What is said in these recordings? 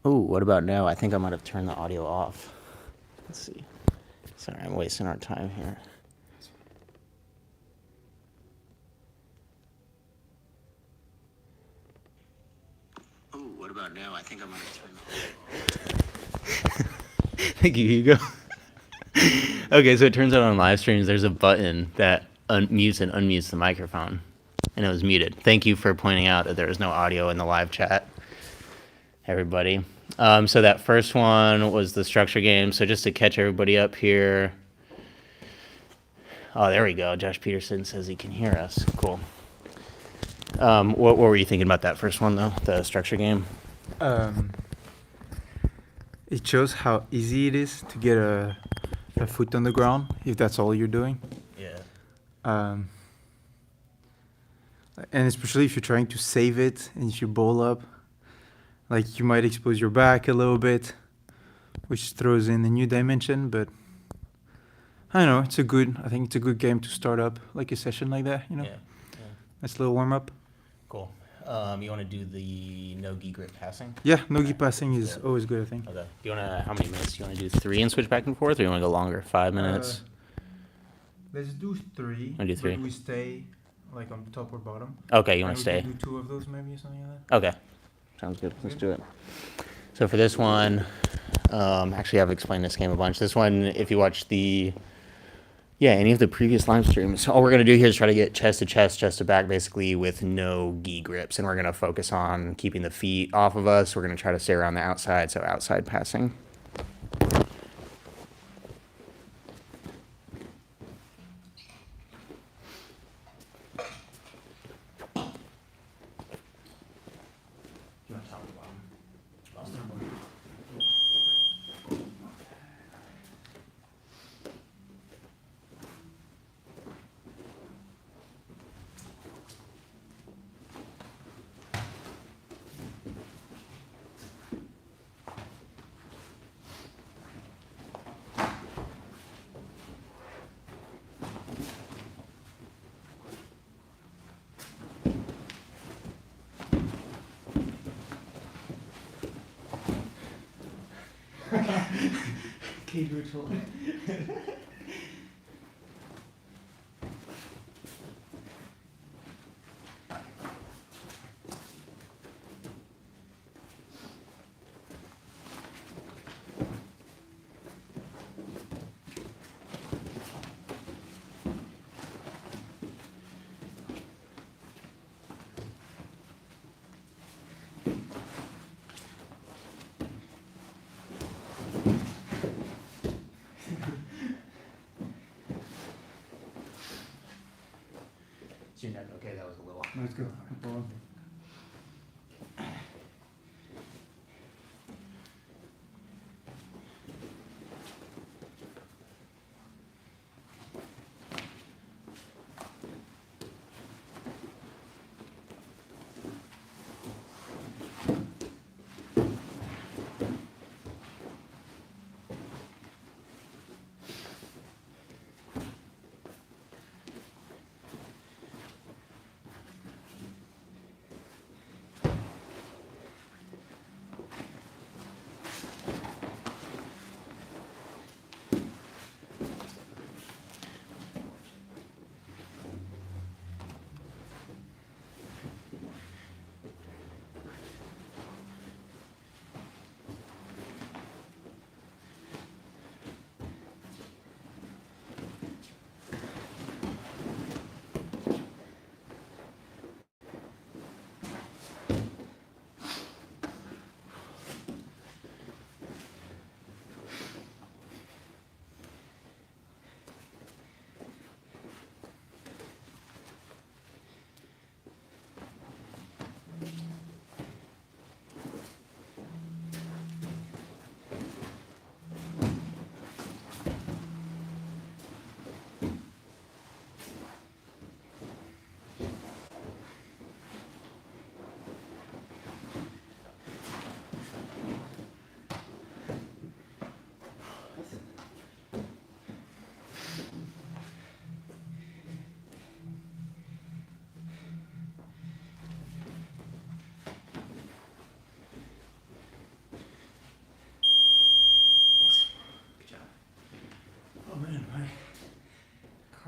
Oh, what about now? I think I might have turned the audio off. Let's see. Sorry, I'm wasting our time here. Oh, what about now? I think I might have turned the audio off. Thank you, Hugo. Okay, so it turns out on live streams there's a button that mutes and unmutes the microphone, and it was muted. Thank you for pointing out that there was no audio in the live chat, everybody. So that first one was the structure game. So just to catch everybody up here. Oh, there we go. Josh Peterson says he can hear us. Cool. What were you thinking about that first one, though, the structure game? It shows how easy it is to get a foot on the ground if that's all you're doing. Yeah. And especially if you're trying to save it and if you bowl up, like you might expose your back a little bit, which throws in a new dimension. But I don't know, I think it's a good game to start up like a session like that, you know? Yeah. Nice little warm up. Cool. You want to do the no gi grip passing? Yeah, no-gi passing is always good, I think. Okay. Do you want to, how many minutes? Do you want to do 3 and switch back and forth, or you want to go longer? 5 minutes? Let's do 3. Wanna do 3? But we stay like on top or bottom. Okay, you want to stay? Do 2 of those maybe or something like that. Okay. Sounds good. Let's do it. So for this one, actually I've explained this game a bunch. This one, if you watch any of the previous live streams, all we're going to do here is try to get chest to chest, chest to back, basically with no gi grips. And we're going to focus on keeping the feet off of us. We're going to try to stay around the outside, so outside passing. Cage ritual. Okay, that was a little. Let's go.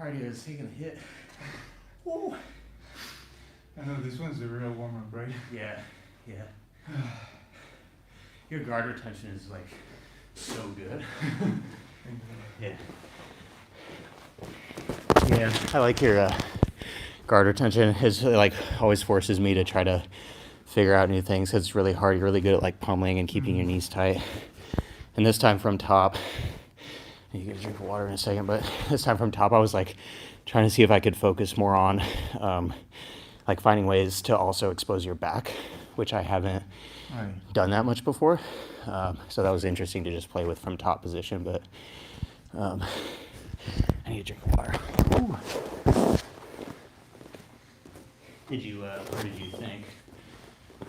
cardio is taking a hit. Woo. I know this one's the real warm up, right? Yeah, yeah. Your guard retention is like so good. Yeah. Yeah, I like your guard retention. It's like always forces me to try to figure out new things. It's really hard. You're really good at like pummeling and keeping your knees tight. And this time from top, you get a drink of water in a second, but this time from top, I was like trying to see if I could focus more on like finding ways to also expose your back, which I haven't done that much before. So that was interesting to just play with from top position, but I need a drink of water. Ooh. What did you think?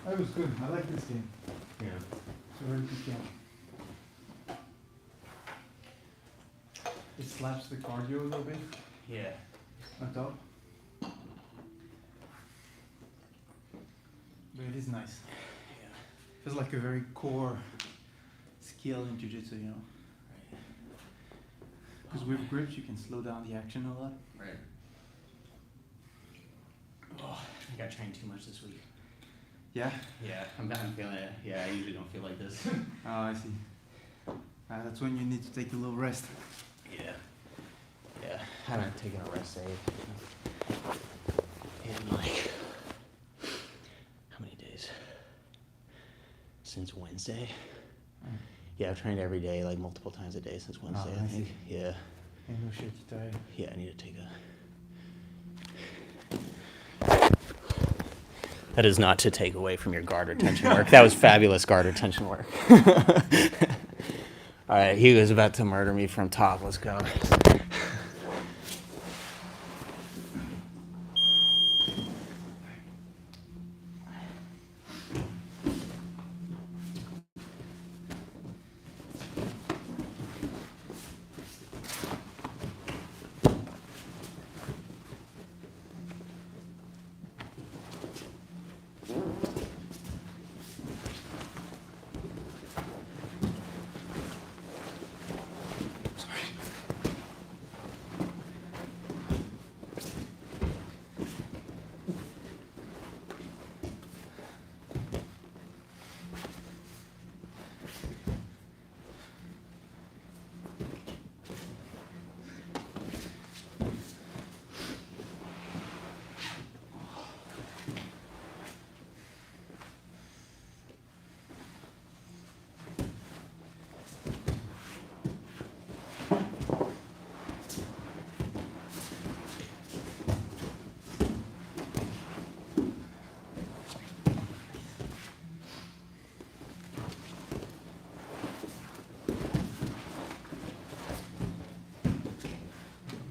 That was good. I like this game. Yeah. It's a very good game. It slaps the cardio a little bit Yeah. on top. But it is nice. Yeah. Feels like a very core skill in jiu-jitsu, you know. Right. Because with grips, you can slow down the action a lot. Right. Oh, I think I trained too much this week. Yeah? Yeah, I'm feeling it. Yeah, I usually don't feel like this. Oh, I see. That's when you need to take a little rest. Yeah. Yeah, I haven't taken a rest day in like, how many days? Since Wednesday? Yeah, I've trained every day, like multiple times a day since Wednesday, I think. See. Yeah. Ain't no shit, you're tired. Yeah, I need to take a... That is not to take away from your guard retention work. That was fabulous guard retention work. All right, Hugo's about to murder me from top. Let's go.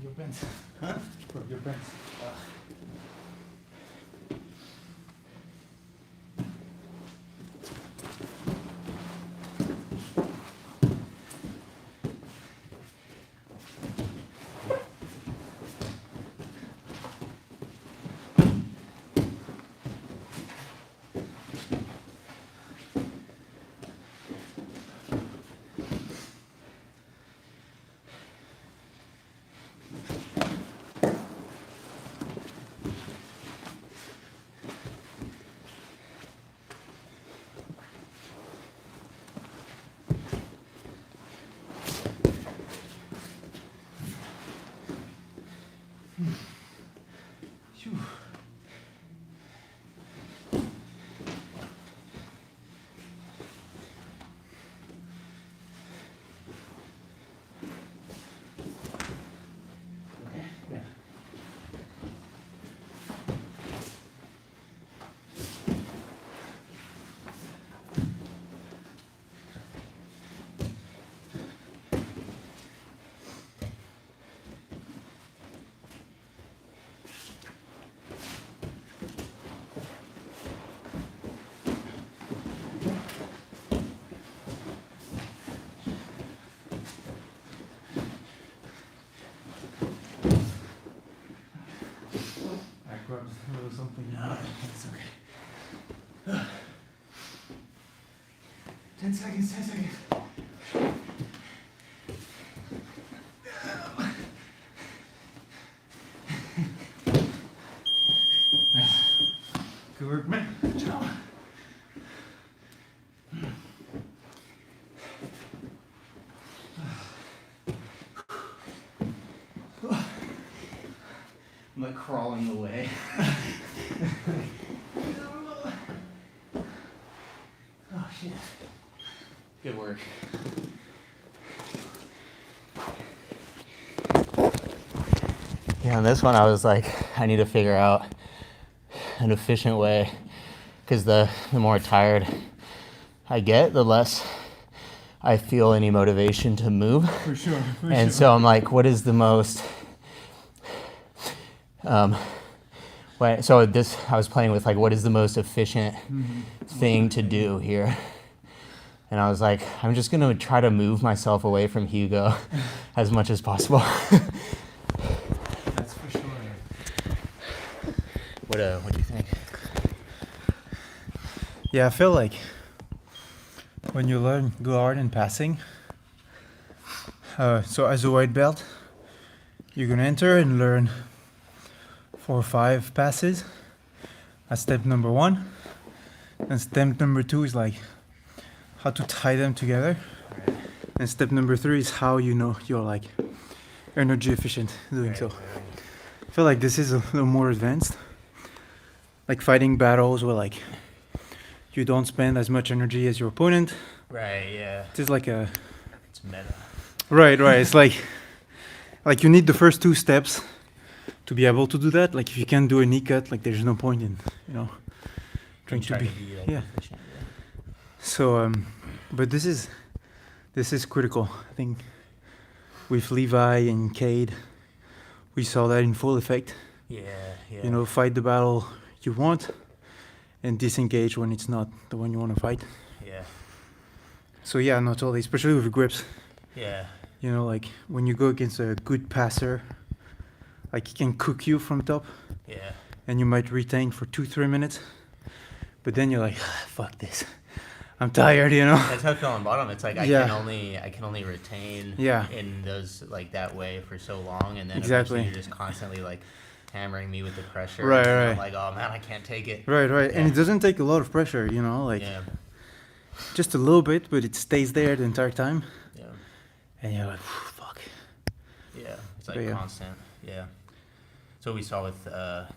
Your pants. Huh? Rub your pants. Phew. Okay. Yeah. I grabbed a little something. No, it's okay. 10 seconds, 10 seconds. I'm like crawling away. Oh shit. Good work. Yeah, on this one I was like, I need to figure out an efficient way, because the more tired I get, the less I feel any motivation to move. For sure. And so I'm like, what is the most so this, I was playing with like, what is the most efficient thing to do here? And I was like, I'm just gonna try to move myself away from Hugo as much as possible. That's for sure. What do you think? Yeah, I feel like when you learn go hard in passing, so as a white belt, you're gonna enter and learn 4 or 5 passes. That's step number 1. And step number 2 is like how to tie them together. Right. And step number 3 is how you know you're like energy efficient doing so. I feel like this is a little more advanced. Like fighting battles where like you don't spend as much energy as your opponent. Right, yeah. This is like a It's meta. right. It's like you need the first 2 steps to be able to do that. Like if you can't do a knee cut, like there's no point in trying to be like, yeah. efficient, yeah. So but this is critical. I think with Levi and Cade, we saw that in full effect. Yeah. Fight the battle you want and disengage when it's not the one you want to fight. Yeah. So yeah, not totally, especially with grips. Yeah. Like when you go against a good passer, like he can cook you from top. Yeah. And you might retain for 2-3 minutes, but then you're like, fuck this, I'm tired. That's how I feel on bottom. It's like Yeah. I can only retain Yeah. in those like that way for so long, and then Exactly. eventually you're just constantly like hammering me with the pressure. Right, and right. I'm like, oh man, I can't take it. Right. Yeah. And it doesn't take a lot of pressure, like Yeah. just a little bit, but it stays there the entire time. Yeah. And you're like, fuck. Yeah. It's like But yeah. constant. Yeah. So we saw with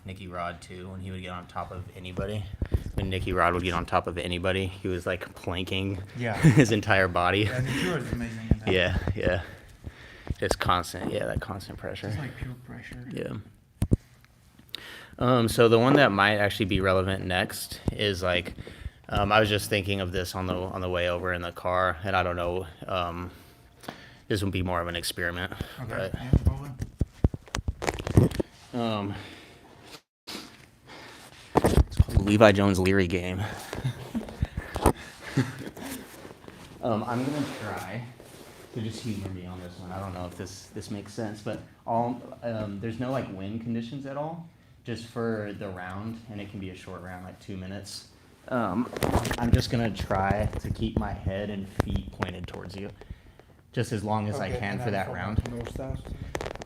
Nicky Rod too, when he would get on top of anybody. When Nicky Rod would get on top of anybody, he was like planking Yeah. his entire body. And Nicky is amazing at that. Yeah. Just constant. Yeah, that constant pressure. It's like pure pressure. Yeah. So the one that might actually be relevant next is like, I was just thinking of this on the way over in the car, and I don't know, this would be more of an experiment. Okay. But, Yeah, probably. it's called the Levi Jones Leary game. I'm gonna try to just humor me on this one. I don't know if this makes sense, but there's no like wind conditions at all, just for the round, and it can be a short round, like 2 minutes. I'm just gonna try to keep my head and feet pointed towards you, just as long as I can for that round.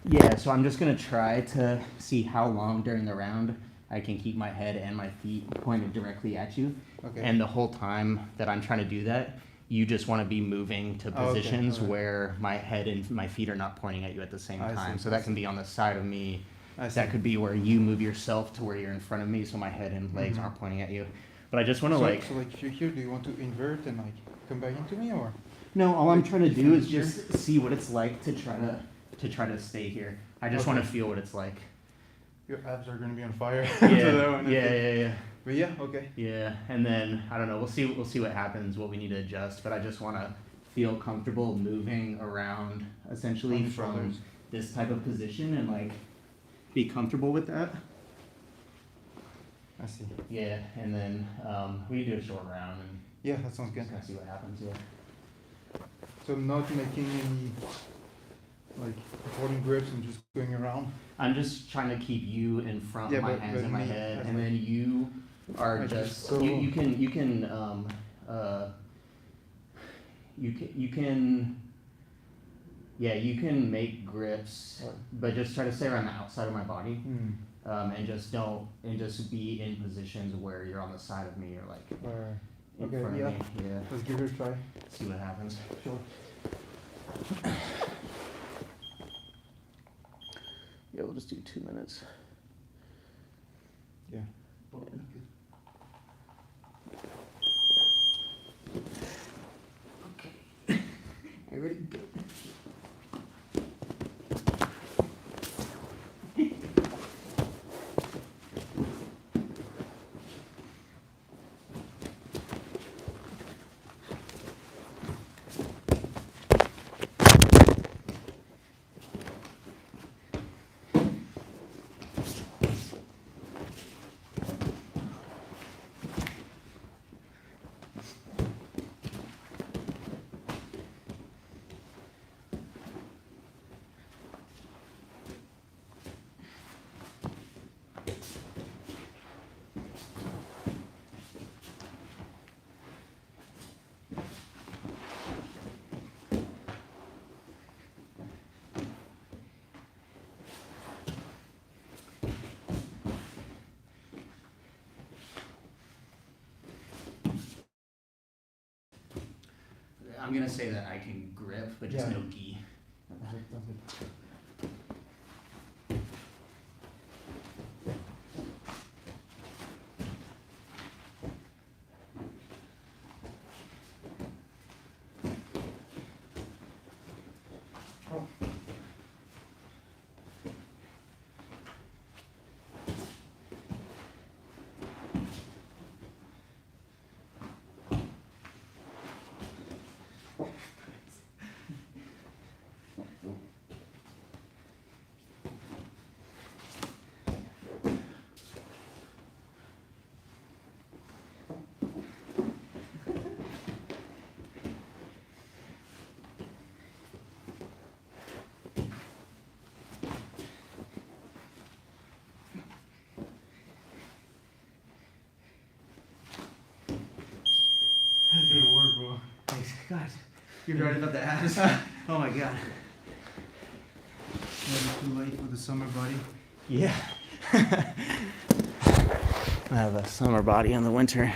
Yeah, so I'm just gonna try to see how long during the round I can keep my head and my feet pointed directly at you. Okay. And the whole time that I'm trying to do that, you just want to be moving to positions Okay. where my head and my feet are not pointing at you at the same I time. see, So that can be on the side of me. I see. That could be where you move yourself to where you're in front of me, so my head and legs aren't pointing at you. But I just want to So like. if you're here, do you want to invert and like come back into me, or? No, all I'm trying to do is Here? just see what it's like to try to stay here. I just want to Okay. feel what it's like. Your abs are gonna be on fire. Yeah, after that one, okay. yeah. But yeah, okay. Yeah, and then I don't know. We'll see what happens. What we need to adjust. But I just want to feel comfortable moving around, essentially On the from shoulders. this type of position, and like be comfortable with that. I see. Yeah, and then we can do a short round and Yeah, that sounds good. just kind of see what happens. Yeah. So not making any like supporting grips and just going around. I'm just trying to keep you in front Yeah, of my but- hands but and my me, head, that's and like- then you are I just just go- you can yeah, you can make grips, Right. but just try to stay around the outside of my body, Mm. and just be in positions where you're on the side of me or like in Okay, front yeah. of me. Yeah, Let's give it a try. see what happens. Sure. Yeah, we'll just do 2 minutes. Yeah. Okay. Are you ready? Go. I'm gonna say that I can grip, but just Yeah. no gi. Good work, bro. Thanks, God. You're right about the abs. Oh my God. Never too late for the summer body. Yeah. I have a summer body in the winter.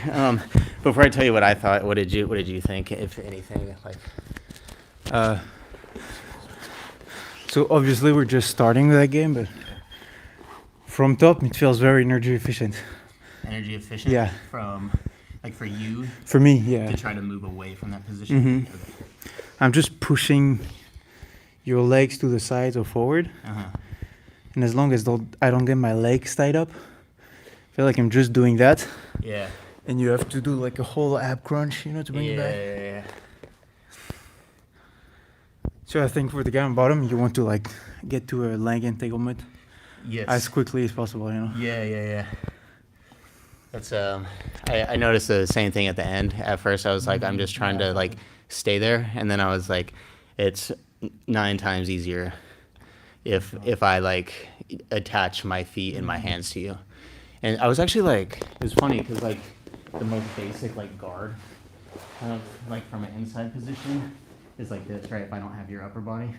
Before I tell you what I thought, what did you think, if anything? Like, Uh, so obviously we're just starting with that game, but from top it feels very energy efficient. energy efficient? Yeah. From, like, for you For me, yeah. to try to move away from that position? Mhm. Okay. I'm just pushing your legs to the sides or forward, Uh-huh. and as long as I don't get my legs tied up, I feel like I'm just doing that. Yeah. And you have to do like a whole ab crunch, to bring it back. Yeah. So I think for the guy on bottom, you want to like get to a leg entanglement Yes. as quickly as possible, Yeah. That's I noticed the same thing at the end. At first I was like, I'm just trying to like stay there, and then I was like, it's 9 times easier if I like attach my feet and my hands to you. And I was actually like, it was funny because like the most basic like guard kind of like from an inside position is like this, right? If I don't have your upper body,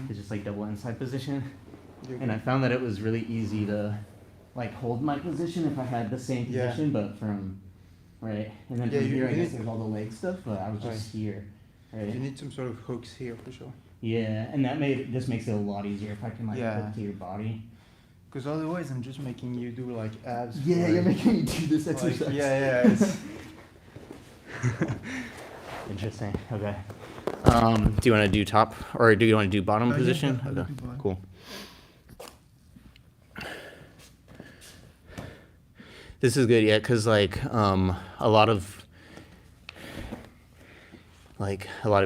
it's just like double inside position. And I found that it was really easy to like hold my position if I had the same Yeah. position, but from right. And then Yeah, from you here, I guess need- there's all the leg stuff, but I was just Right. here, right? You need some sort of hooks here for sure. Yeah, and this makes it a lot easier if I can like Yeah. hook to your body. Because otherwise, I'm just making you do like abs. Yeah, for, you're making me do this like, exercise. yeah. It's, Interesting. Okay. Do you want to do top or do you want to do bottom yeah, position? I'll Okay. do bottom. Cool. This is good, yeah, because like a lot of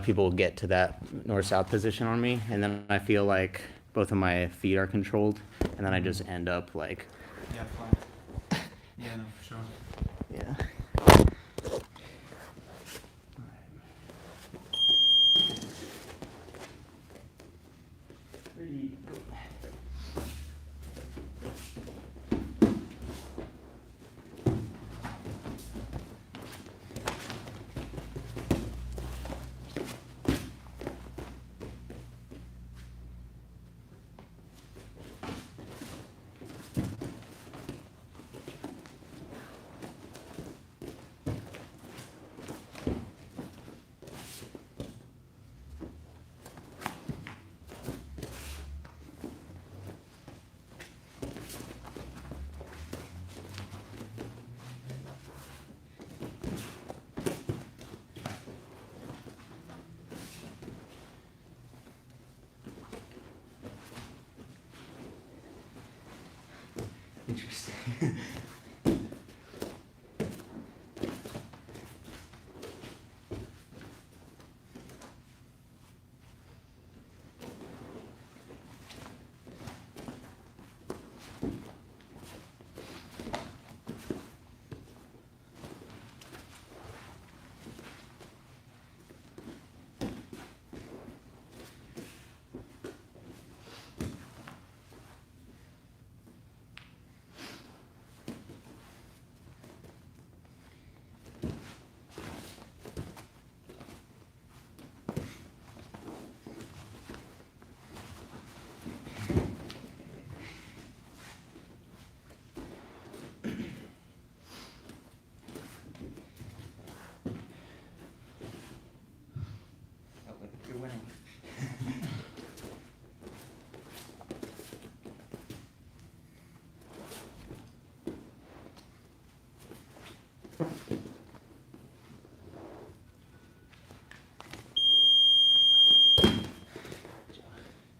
people get to that north-south position on me, and then I feel like both of my feet are controlled, and then I just end up like, yeah, fine. Yeah, no, for sure. yeah. Pretty good. Interesting. You're winning.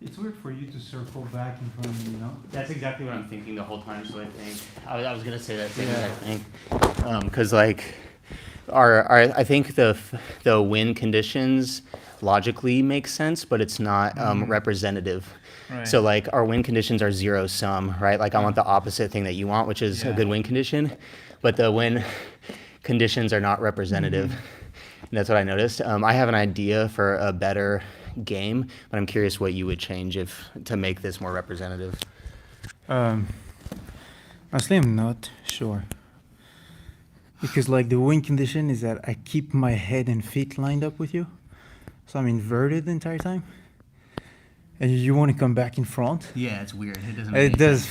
It's weird for you to circle back in front of me, you know? That's exactly what I'm thinking the whole time. So I think I was gonna say that same Yeah. exact thing, because like our I think the win conditions logically make sense, but it's not representative. Right. So like our win conditions are zero sum, right? Like I want the opposite thing that you want, which is a Yeah. good win condition, but the win conditions are not representative. And that's what I noticed. I have an idea for a better game, but I'm curious what you would change if to make this more representative. Honestly, I'm not sure. Because like the win condition is that I keep my head and feet lined up with you. So I'm inverted the entire time. And you want to come back in front. Yeah, it's weird. It doesn't. It does.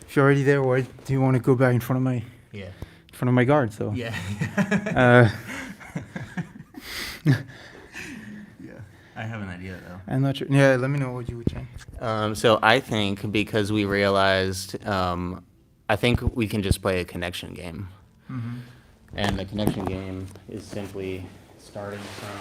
If you're already there, why do you want to go back in front of my Yeah. guard? So Yeah. uh, Yeah. I have an idea though. I'm not sure. Yeah, let me know what you would change. So I think because we realized, I think we can just play a connection game. Mm-hmm. And the connection game is simply starting from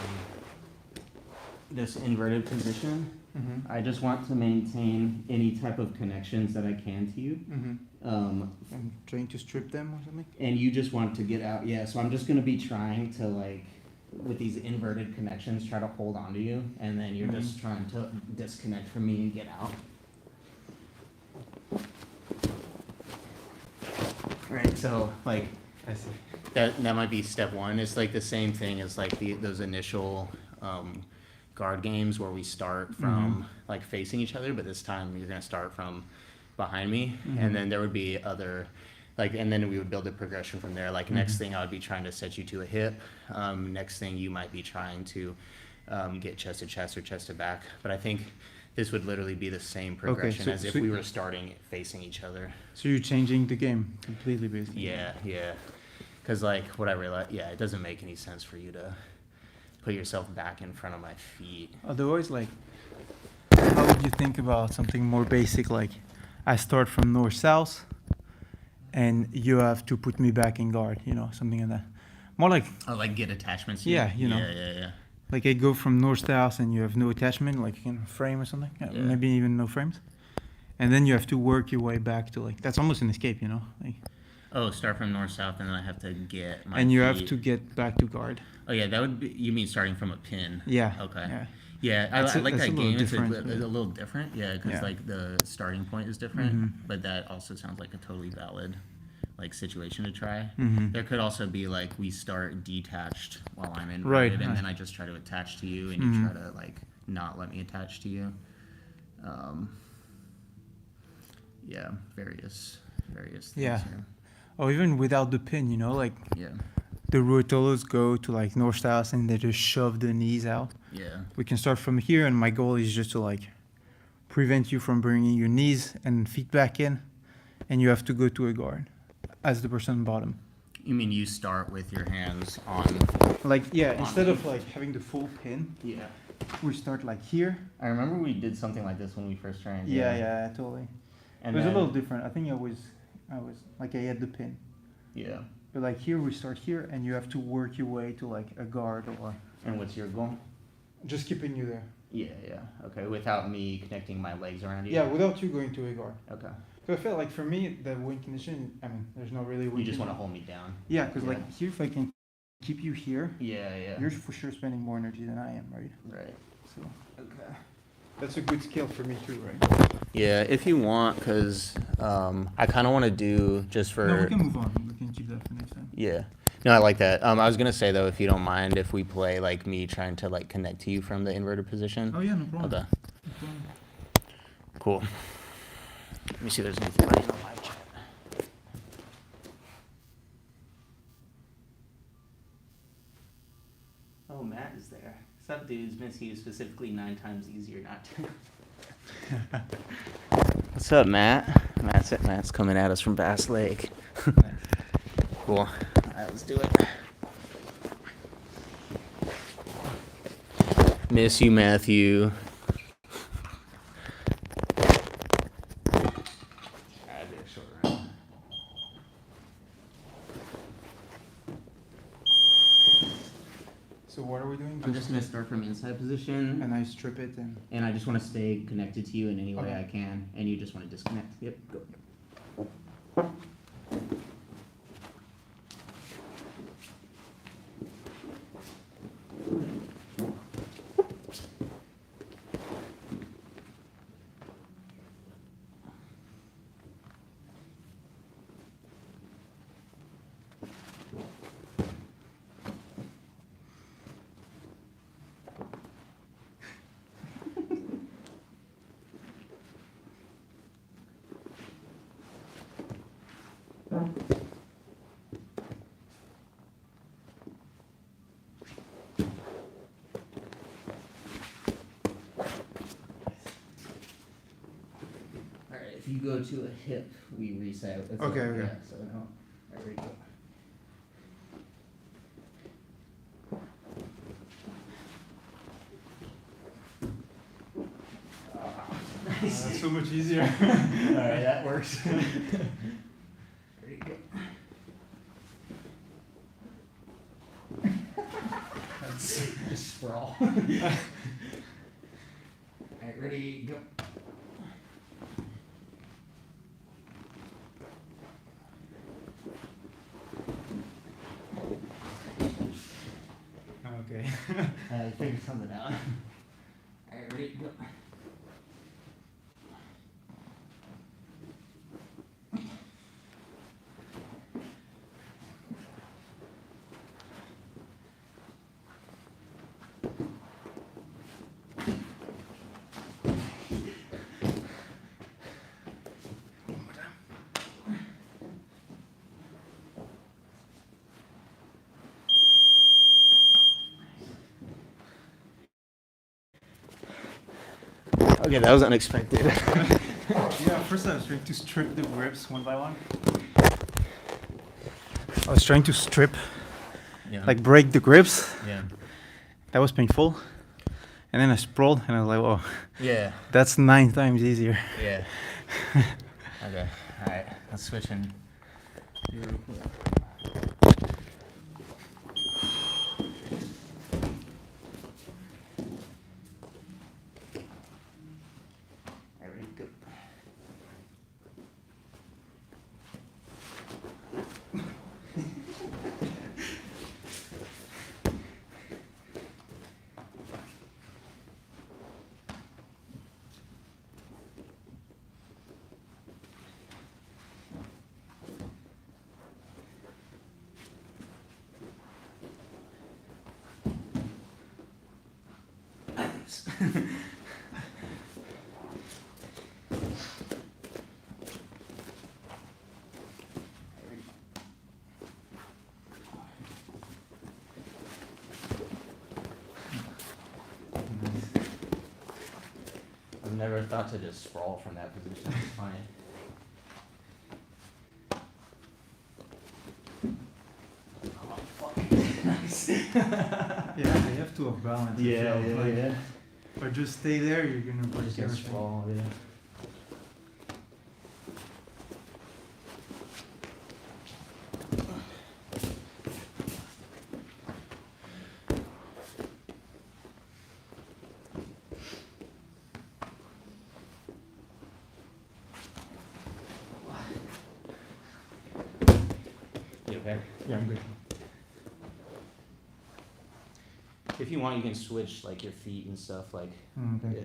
this inverted position. Mm-hmm. I just want to maintain any type of connections that I can to you. Mm-hmm. I'm trying to strip them or something. And you just want to get out. Yeah, so I'm just going to be trying to, like, with these inverted connections, try to hold on to you. And then you're just trying to disconnect from me and get out. Right, so, like, I see. that might be step one. It's like the same thing as like those initial guard games where we start from like facing each other, but this time you're gonna start from behind me, and then there would be other like, and then we would build a progression from there. Like next thing I would be trying to set you to a hip. Next thing you might be trying to get chest to chest or chest to back. But I think this would literally be the same progression so- as if so- we were starting facing each other. So you're changing the game completely, basically. Yeah, yeah. Because, like, what I realized, yeah, it doesn't make any sense for you to put yourself back in front of my feet. Otherwise, like, how would you think about something more basic, like I start from north-south, and you have to put me back in guard, you know, something like that. More like, Oh, like get attachments? Yeah, you know. Yeah. like I go from north-south and you have no attachment, like in a frame or something, Yeah. maybe even no frames. And then you have to work your way back to like, that's almost an escape, you know? Like, Oh, start from north-south, and then I have to get my and you have feet. to get back to guard. Oh, yeah, that would be, you mean starting from a pin? Yeah. Okay. Yeah. Yeah, That's I a- like that's that a little game. It's a different, yeah. little different, yeah, because Yeah. like the starting point is different, Mhm. but that also sounds like a totally valid like situation to try. Mhm. There could also be like we start detached while I'm in Right, and right. then I just try to attach to you, and Mhm. you try to like not let me attach to you. Yeah, various things Yeah. here. Or even without the pin, you know, like Yeah, the rotolos go to like north-south and they just shove the knees out. yeah, We can start from here, and my goal is just to like prevent you from bringing your knees and feet back in, and you have to go to a guard as the person bottom. You mean you start with your hands on? Like, yeah, instead of like having the full pin, Yeah. we start like here. I remember we did something like this when we first trained. Yeah, totally. And It was a then- little different. I think I was like I had the pin, Yeah. but like here we start here, and you have to work your way to like a guard or And what's your goal? just keeping you there. Yeah. Okay. Without me connecting my legs around you. Yeah, without you going to a guard. Okay. 'Cause I feel like for me, the wing condition, I mean, there's no really wing You just want to condition. hold me down. Yeah, because Yeah. like here, if I can keep you here, Yeah, yeah. you're for sure spending more energy than I am, right? Right. So, okay. That's a good skill for me too, right? Yeah, if you want, because I kind of want to do just for. No, we can move on. We can keep that for next time. Yeah. No, I like that. I was gonna say though, if you don't mind, if we play like me trying to like connect to you from the inverted position. Oh yeah, no problem. Okay. No problem. Cool. Let me see if there's anybody in the live chat. Oh, Matt is there. Some dudes miss you specifically 9 times easier not to. What's up, Matt? Matt's coming at us from Bass Lake. Cool. All right, let's do it. Miss you, Matthew. So what are we doing? I'm just gonna start from inside position, And I strip it and. and I just want to stay connected to you in any way Okay. I can, and you just want to disconnect. Yep, go. All right, if you go to a hip, we reset. It's Okay, like- okay. Yeah, so no. All right, ready, go. Nice. That's so much easier. All right, that works. Ready, go. That's Just sprawl. All right, ready, go. okay. Figure something out. All right, ready, go. Okay, that was unexpected. Yeah, first I was trying to strip the grips one by one. I was trying to strip, Yeah. like break the grips. Yeah. That was painful. And then I sprawled and I was like, oh, Yeah. that's 9 times easier. Yeah. Okay. All right. Let's switch in. All right, ready, go. Nice. I've never thought to just sprawl from that position. It's funny. Oh, fuck. Nice. Yeah, they have to have balance. Yeah, if you yeah, like, yeah. Or just stay there, you're gonna break Just gonna everything. sprawl, yeah. okay? Yeah, I'm good. If you want, you can switch like your feet and stuff, like, Okay.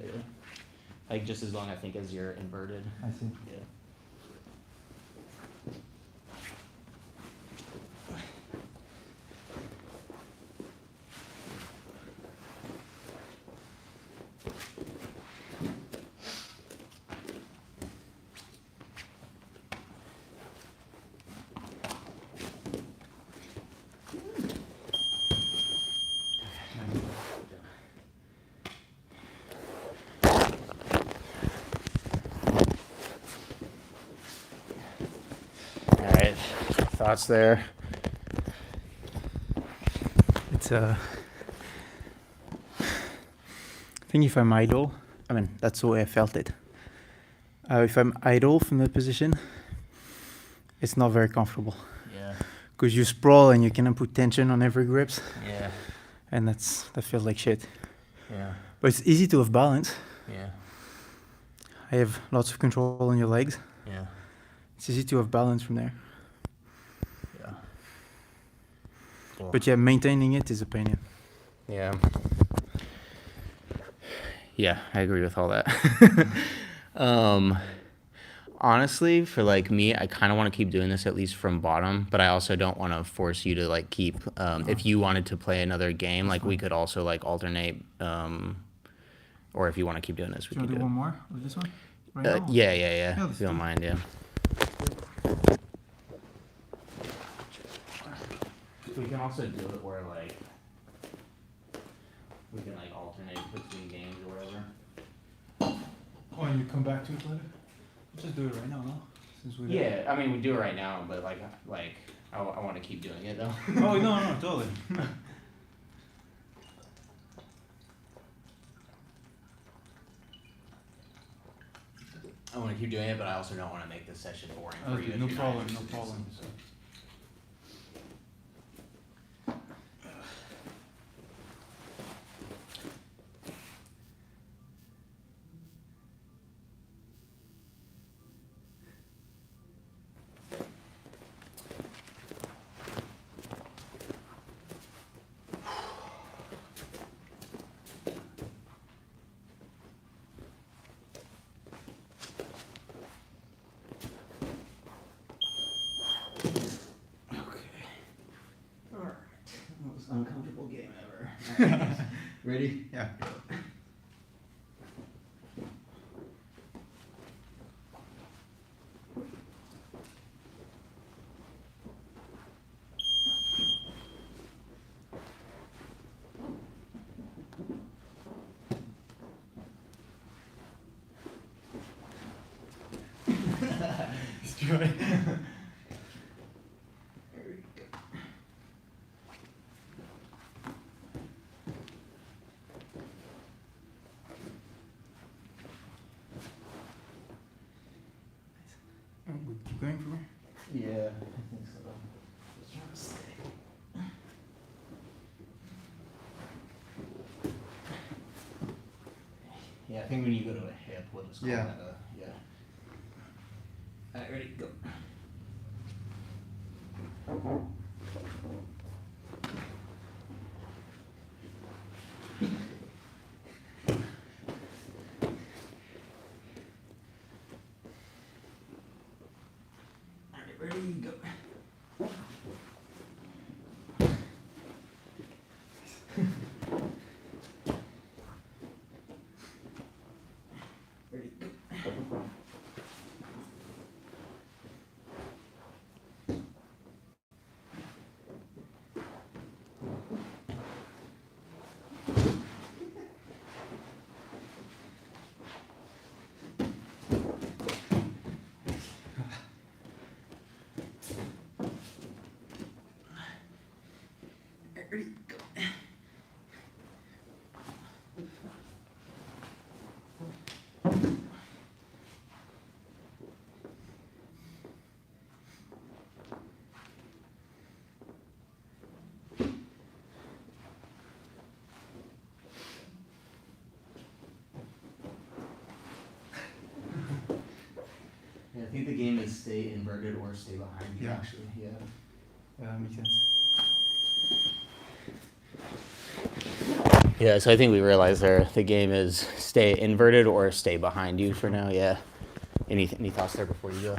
like just as long I think as you're inverted. I see. Yeah. All right, thoughts there? It's I think if I'm idle, I mean that's the way I felt it. If I'm idle from that position, it's not very comfortable Yeah, because you sprawl and you cannot put tension on every grips, yeah, and that feels like shit. yeah, But it's easy to have balance. yeah, I have lots of control on your legs. yeah, It's easy to have balance from there. yeah. Cool. But yeah, maintaining it is a pain. Yeah. Yeah, I agree with all that. Honestly, for like me, I kind of want to keep doing this at least from bottom, but I also don't want to force you to like keep. If you wanted to play another game, like we could also like alternate. Or if you want to keep doing this, we can do it. more of this one? Yeah, Yeah, if you don't mind, yeah. We can also do it where like we can like alternate between games or whatever. Oh, and you come back to it later? Just do it right now, no? Since we Yeah, I mean we do it right now, but like I want to keep doing it though. Oh no, totally. I want to keep doing it, but I also don't want to make this session boring for you. Okay, if no you're not problem, no interested in problem. this, so. Most uncomfortable game ever. Ready? Yeah. Destroy. There we go. We keep going from here? Yeah, I think so. Just trying to stay. Yeah, I think when you go to a hip, we'll just call Yeah. that a, yeah. Alright, ready, go. Alright, ready, go. Ready, go. Ready, go. Yeah, I think the game is stay inverted or stay behind you, Yeah. actually, yeah. Yeah, that makes sense. Yeah, so I think we realized there the game is stay inverted or stay behind you for now. Yeah. Any thoughts there before you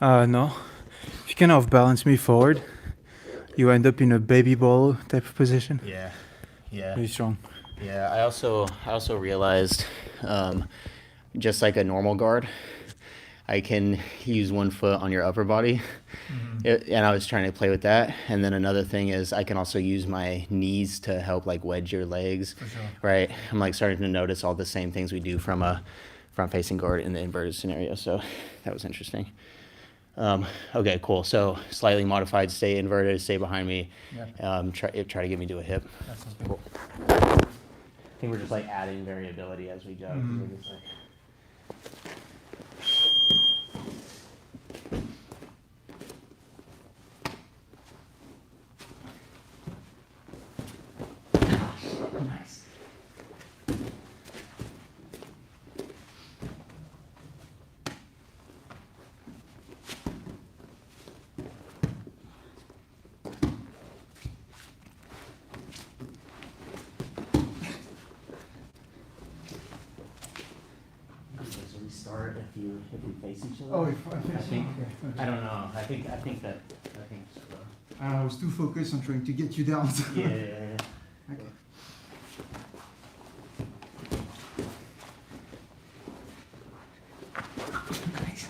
go? No. If you kind of balance me forward, you end up in a baby ball type of position. Yeah. Yeah. Very strong. Yeah. I also realized, just like a normal guard, I can use one foot on your upper body. And I was trying to play with that. And then another thing is I can also use my knees to help like wedge your legs. For sure. Right. I'm like starting to notice all the same things we do from a front facing guard in the inverted scenario. So that was interesting. Okay, cool. So slightly modified, stay inverted, stay behind me. Yeah. Try to get me to a hip. That sounds good. Cool. I think we're just like adding variability as we go. Mhm. We're just like, nice. So we start if we face each other. Oh, if I I think okay. I don't know. I think I was too focused on trying to get you down. So. yeah. Okay. Nice.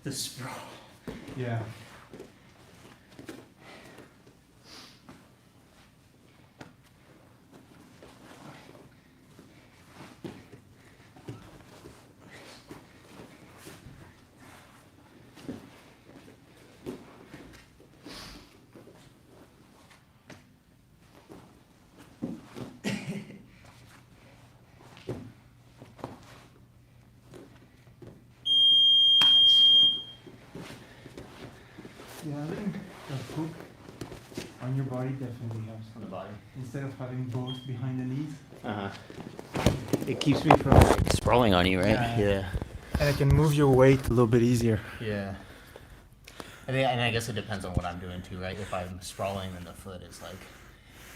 The sprawl. Yeah. Yeah, having a hook on your body definitely helps. On the body. Instead of having both behind the knees. It keeps me from like sprawling on you, right? Yeah. And I can move your weight a little bit easier. Yeah. And I guess it depends on what I'm doing too, right? If I'm sprawling, then the foot is like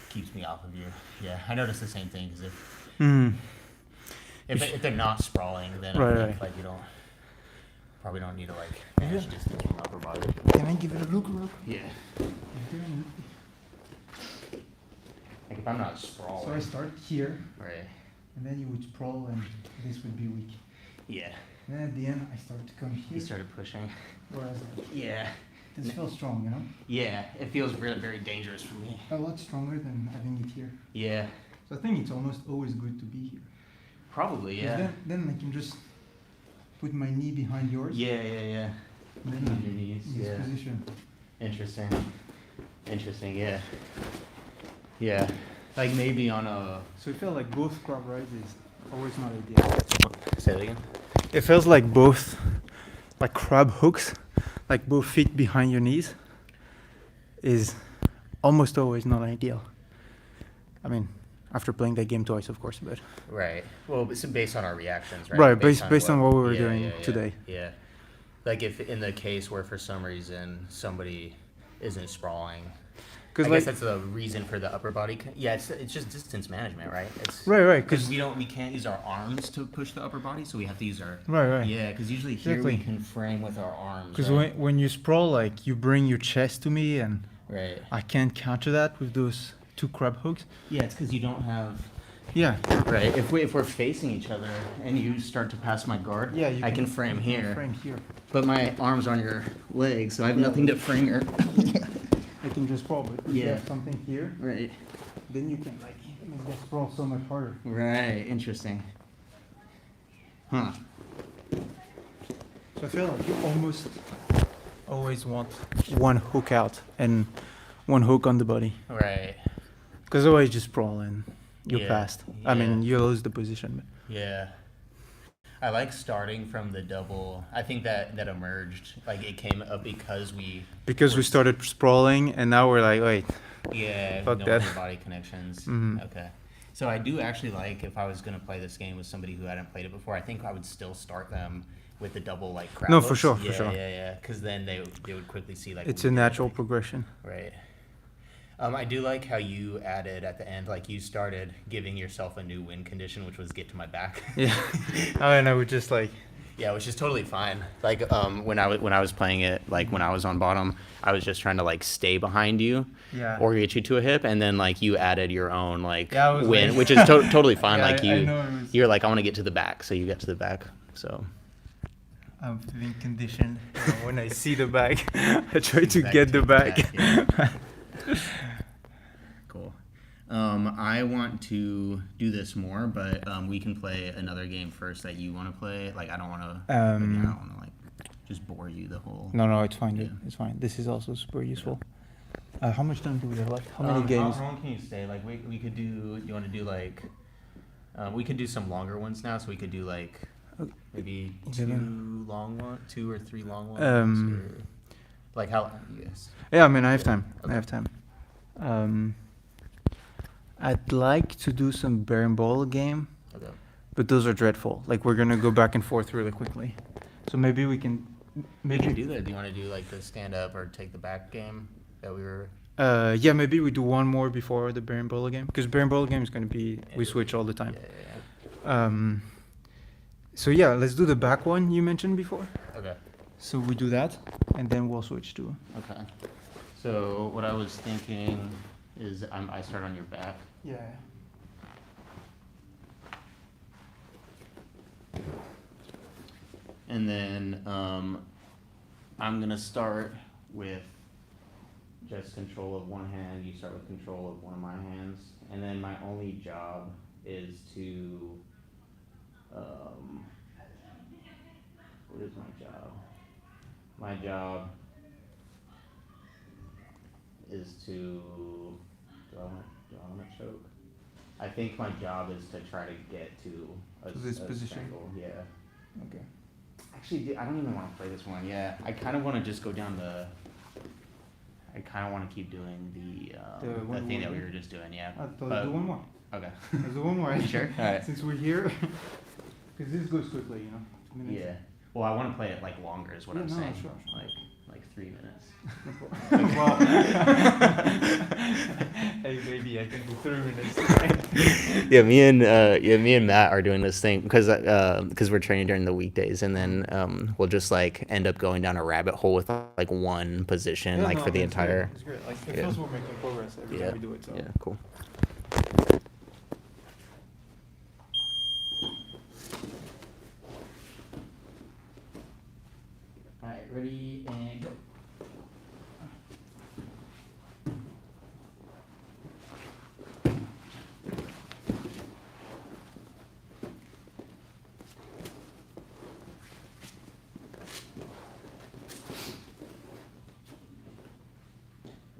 keeps me off of you. Yeah, I notice the same thing because if they're not sprawling, then I think like you probably don't need to like manage distance from upper body. Can I give it a look, Rob? Yeah. Like if I'm not sprawling. So I start here, Right. and then you would sprawl, and this would be weak. Yeah. And then at the end, I start to come here. You started pushing. Whereas Yeah. this feels strong, you know? Yeah. It feels really very dangerous for me. A lot stronger than having it here. Yeah. So I think it's almost always good to be here. Probably. 'Cause Yeah. Then I can just put my knee behind yours. Yeah. And then Behind your knees, in this yeah. position. Interesting. Yeah. Yeah. Like maybe on a. So it feels like both crab rides is always not ideal. Say that again. It feels like both, like crab hooks, like both feet behind your knees, is almost always not ideal. I mean, after playing that game twice, of course, but Right. Well, it's based on our reactions, right? right, based on what we were doing yeah. today. Yeah. Like if in the case where for some reason somebody isn't sprawling. I Because guess like that's the reason for the upper body. Yeah, it's just distance management, right? It's right, because because we can't use our arms to push the upper body, so we have to use our. right. Yeah, because usually here Exactly. we can frame with our arms. Because right? when you sprawl, like you bring your chest to me, and Right. I can't counter that with those two crab hooks. Yeah, it's because you don't have Yeah. Right. If we're facing each other and you start to pass my guard, Yeah, you I can frame you can here. Frame here. But my arms on your legs, so I have Yeah. nothing to frame your. I can just sprawl, but if you Yeah. have something here, Right. then you can like make that sprawl so much harder. Right. Interesting. Huh. So I feel like you almost always want one hook out and one hook on the body. Right. Because otherwise you just sprawl and you're Yeah, past. I mean, yeah. you lose the position. Yeah. I like starting from the double. I think that emerged, like it came up because Because we started sprawling and now we're like, wait. yeah, Fuck don't that. have body connections. Mhm. Okay. So I do actually like, if I was going to play this game with somebody who hadn't played it before, I think I would still start them with the double like crab No, for hooks. sure, for Yeah, sure. yeah. Because then they would quickly see like It's we a did, natural like- progression. Right. I do like how you added at the end, like you started giving yourself a new win condition, which was get to my back. Yeah. Oh, and I would just like, Yeah, which is totally fine. Like when I was playing it, like when I was on bottom, I was just trying to like stay behind you, yeah. or get you to a hip, and then like you added your own like Yeah, I was win, like- which is totally fine. Yeah, like I know it was- you're like I want to get to the back, so you get to the back. So I'm feeling conditioned. When I see the bag, I try to Back get to the bag. yeah. Cool. I want to do this more, but we can play another game first that you want to play. Like I don't want to. I don't want to like just bore you the whole. No, it's fine, dude. Yeah. It's fine. This is also super useful. How much time do we have left? How many games? How long can you stay? Like we could do. You want to do like? We could do some longer ones now. So we could do like maybe two or three long ones. Or, like how? Yes. Yeah, I mean, I have time. Okay. I have time. I'd like to do some bear and ball game, Okay. but those are dreadful. Like we're gonna go back and forth really quickly. So maybe we can. We can do that. Do you want to do like the stand up or take the back game that we were? Yeah, maybe we do one more before the bear and ball game, because bear and ball game is gonna be we switch all the time. Yeah. So yeah, let's do the back one you mentioned before. Okay. So we do that, and then we'll switch to. Okay. So what I was thinking is I start on your back. Yeah. And then I'm gonna start with just control of one hand. You start with control of one of my hands, and then my only job is to what is my job? My job is to do I want to choke? I think my job is to try to get to To this a position? strangle. Yeah. Okay. Actually, I don't even want to play this one. Yeah, I kind of want to just go down the. I kind of want to keep doing the one thing that more we game? were just doing. Yeah. Let's But- do one more. Okay. Let's do one more. You sure? All right. Since we're here, because this goes quickly, 2 minutes. Yeah. Well, I want to play it like longer. Is what Yeah, I'm no, saying. sure. Like 3 minutes. Well, hey baby, I can do 3 minutes. Yeah, me and Matt are doing this thing because we're training during the weekdays, and then we'll just like end up going down a rabbit hole with like one position Yeah, like no, for the that's entire. Great. It's great. Like it Yeah. feels we're making progress every Yeah. time we do it. So. Yeah. Cool. All right, ready and go.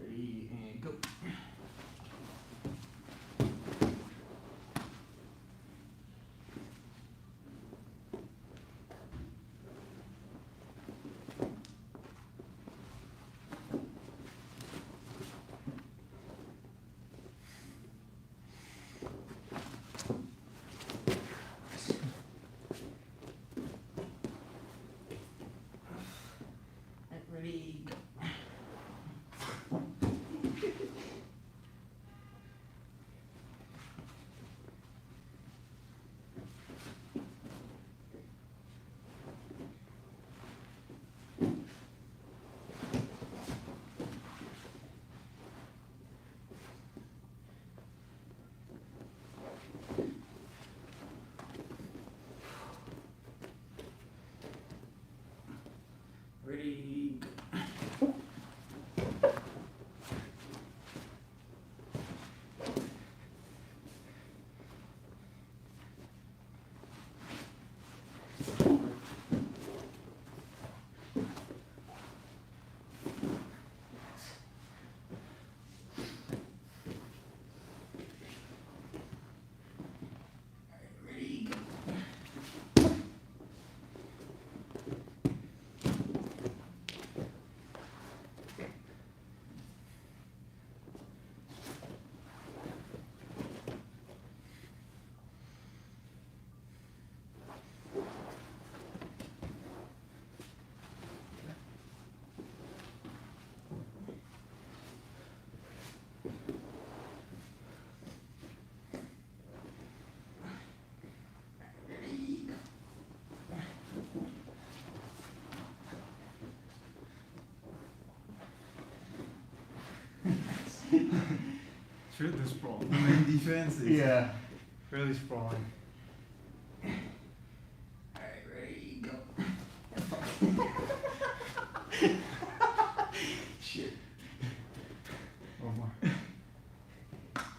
Ready and go. Sure, the sprawl. The main defense is Yeah. really sprawling. Alright, ready, go. Shit. One more.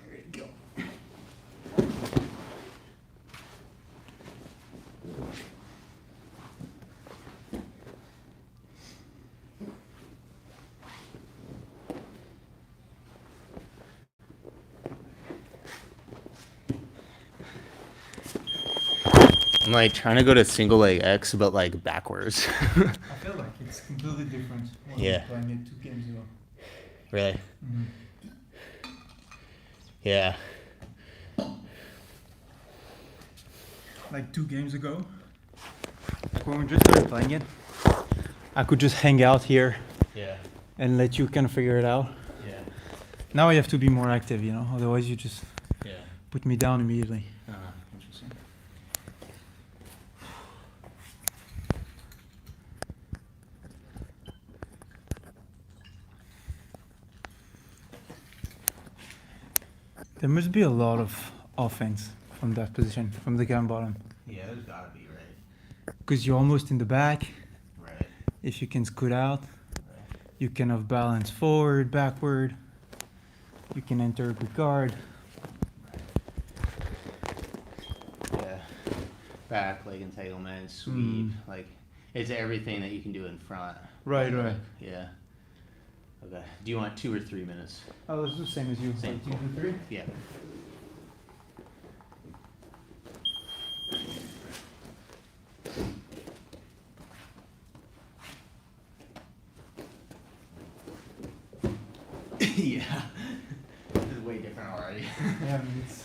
Ready, go. I'm like trying to go to single leg X, but like backwards. I feel like it's completely different when Yeah. we're playing it 2 games ago. Really? Mm-hmm. Yeah. Like 2 games ago, like when we just started playing it, I could just hang out here Yeah. and let you kind of figure it out. Yeah. Now I have to be more active, you know, otherwise you just Yeah. put me down immediately. Interesting. There must be a lot of offense from that position, from the gun bottom. Yeah, there's gotta be, right? Because you're almost in the back. Right. If you can scoot out, Right. you can have balance forward, backward. You can enter a good guard. Yeah. Back, leg entanglement, sweep. Mm. Like, it's everything that you can do in front. Right, right. Yeah. Okay. Do you want 2 or 3 minutes? Oh, it's the same as you. Same. 2 to 3. Yeah. Yeah. This is way different already. Yeah, it's.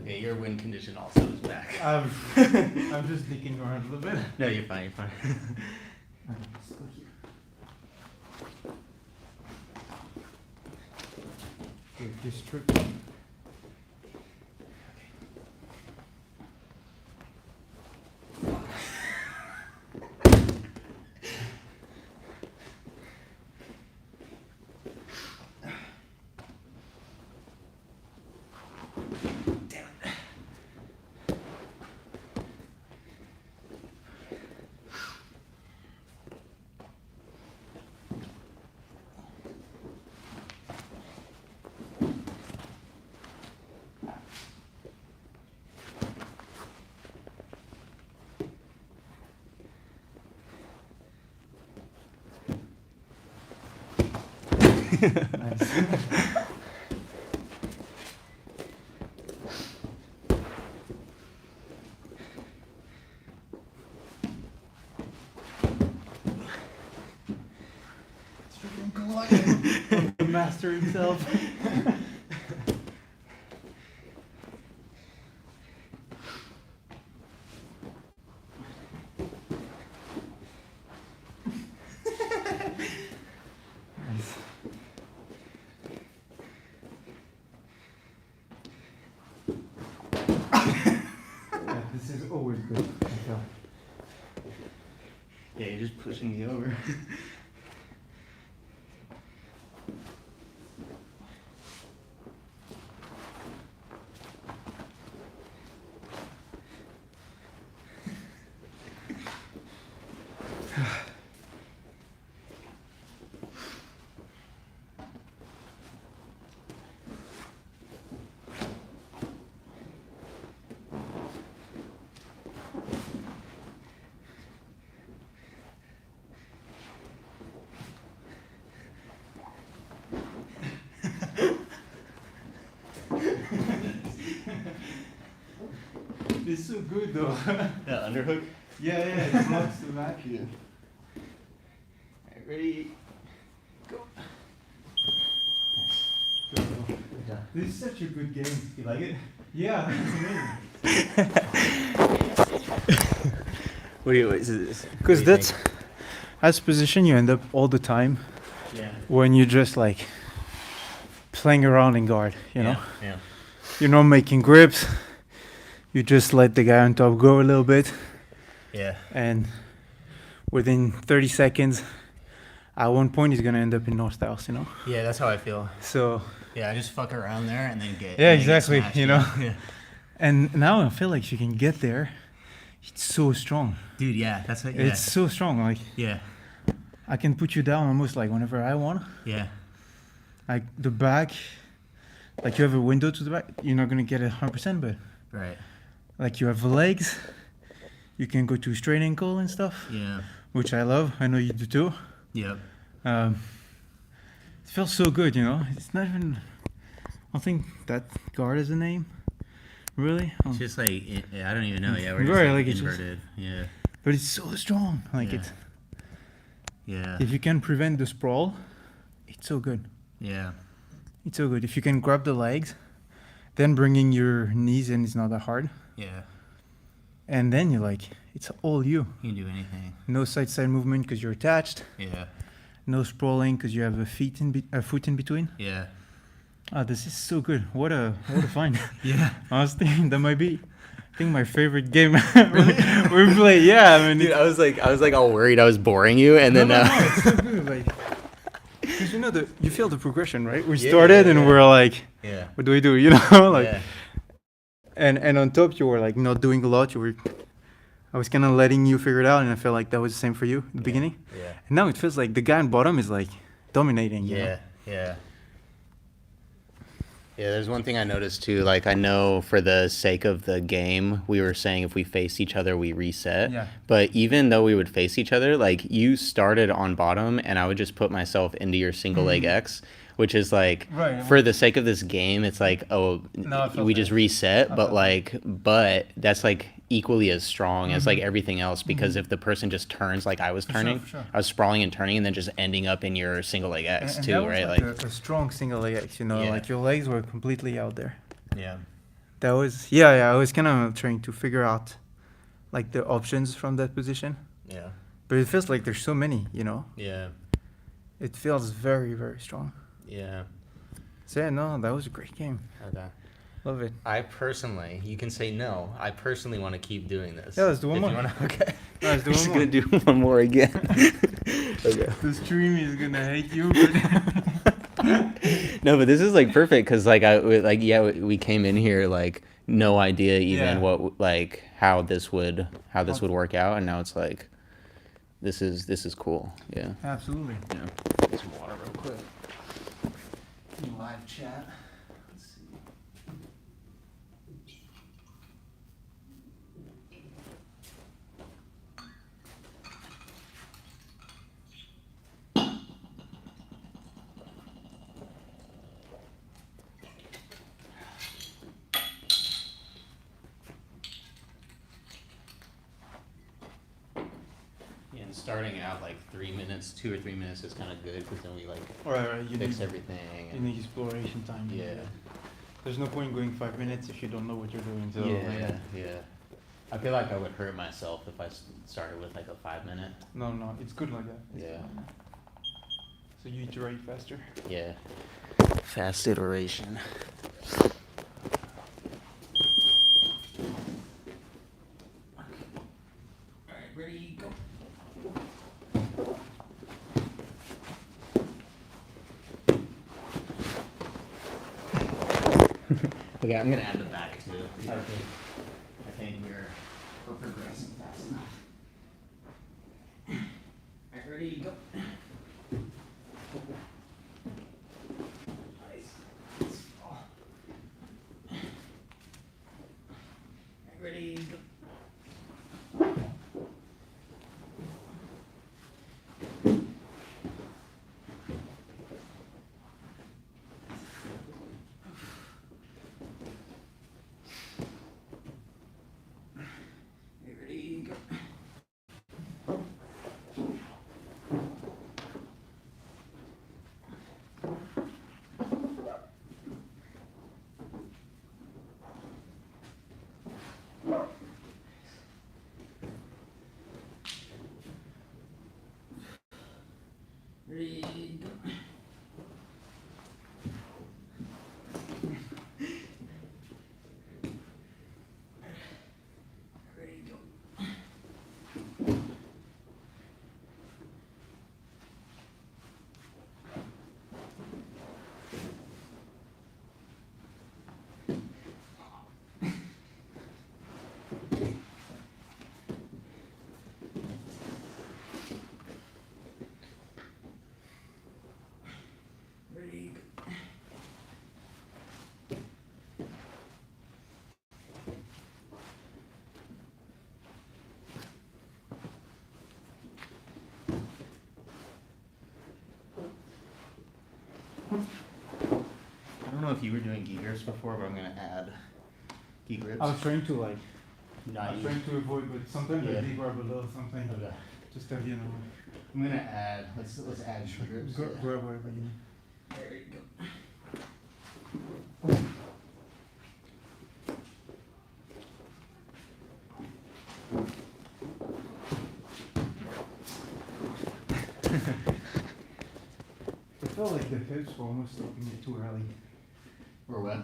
Okay, your wind condition also is back. I'm just digging around a little bit. No, you're fine, you're fine. Let's go here. With this trick. Damn it. Nice. The master himself. Nice. Yeah, this is always good. I feel. Yeah, you're just pushing me over. It's so good though. Yeah, underhook. Yeah, it blocks the back. Yeah. Alright, ready? Go. Nice. This is such a good game. You like it? Yeah, What do you? Is this? because that's position you end up all the time Yeah. when you're just like playing around in guard. You know, Yeah. you're not making grips. You just let the guy on top go a little bit, Yeah. and within 30 seconds, at one point he's gonna end up in North House. You know, Yeah, that's how I feel. so. Yeah, I just fuck around there and then get. Yeah, and then get exactly, smashed, you know? Yeah. And now I feel like if you can get there, it's so strong. Dude, yeah, that's like. Yeah. It's so strong. Like Yeah. I can put you down almost like whenever I want. Yeah. Like the back, like you have a window to the back. You're not gonna get it 100%, but Right. like you have the legs, you can go to straight ankle and stuff, Yeah. which I love. I know you do too. Yep. It feels so good, you know. It's not even. I don't think that guard is a name, really. It's just like I don't even know. Yeah, we're Right, just like it's just- inverted. Yeah. But it's so strong. Like Yeah. it's. Yeah. If you can prevent the sprawl, it's so good. Yeah. It's so good. If you can grab the legs, then bringing your knees in is not that hard. Yeah. And then you're like, it's all you. You can do anything. No side movement because you're attached. Yeah. No sprawling because you have a foot in between. Yeah. Ah, this is so good. What a find. Yeah. Honestly, that might be, I think, my favorite game we play. Yeah, I mean, Dude, I was like all worried I was boring you, and then no, it's so good. Like, because you know you feel the progression, right? We Yeah, started yeah, and yeah. we're like, yeah. what do we do? You know, like, Yeah. and on top you were like not doing a lot. I was kind of letting you figure it out, and I felt like that was the same for you at the beginning. Yeah. And now it feels like the guy on bottom is like dominating. You know? Yeah, yeah. Yeah, there's one thing I noticed too. Like, I know for the sake of the game, we were saying if we face each other, we reset. Yeah. But even though we would face each other, like, you started on bottom, and I would just put myself into your single leg X, which is like, Right. for the sake of this game, it's like, oh, No, I felt we just that. reset. I But felt like, but that's like equally as strong as like everything else, because if the person just turns like I was sure, turning, for sure. I was sprawling and turning, and then just ending up in your single leg X And too, that was right? like a strong single leg X, you know, Yeah. like your legs were completely out there. Yeah. That was, yeah, I was kind of trying to figure out like the options from that position. Yeah. But it feels like there's so many, you know. Yeah. It feels very, very strong. Yeah. So yeah, no, that was a great game. Okay. Love it. I personally, you can say no. I personally want to keep doing this. Yeah, let's do one If more. you wanna- okay. No, let's do We're one just more. gonna do one more again. Okay. The stream is gonna hate you. No, but this is like perfect because we came in here like no idea even Yeah. what like how this would work out, and now it's like this is cool. Yeah. Absolutely. Yeah. Get some water real quick. Live chat. Let's see. Yeah, and starting out like 3 minutes, 2 or 3 minutes is kind of good because then we like Right. You fix need, everything. you And, need exploration time. yeah. There's no point going 5 minutes if you don't know what you're doing. So Yeah. I feel like I would hurt myself if I started with like a 5 minute. No, it's good like that. It's Yeah. good like that. So you iterate faster. Yeah. Fast iteration. Alright, ready, go. Okay, I'm gonna add the back too. Okay. I think we're progressing fast enough. Ready, go. Nice. Oh. Ready, go. Ready, go. Ready, go. Ready, go. Ready, go. I don't know if you were doing gi grips before, but I'm gonna add gi grips. I was trying to like, Not you. avoid, but sometimes Yeah. I deep grab a little something. Okay. Just have you know. I'm gonna add. Let's add gi grips. Grab whatever you need. There you go. I felt like the hips were almost stopping it too early. Or what?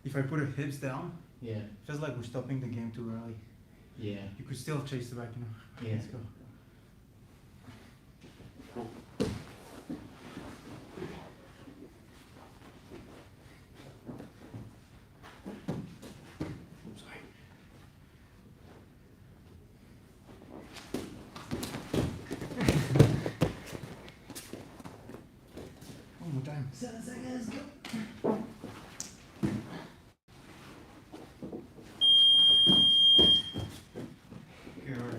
If I put the hips down, Yeah. it feels like we're stopping the game too early. Yeah. You could still chase the back, you know. Yeah. Let's go. Sorry. One more time. 7 seconds, go.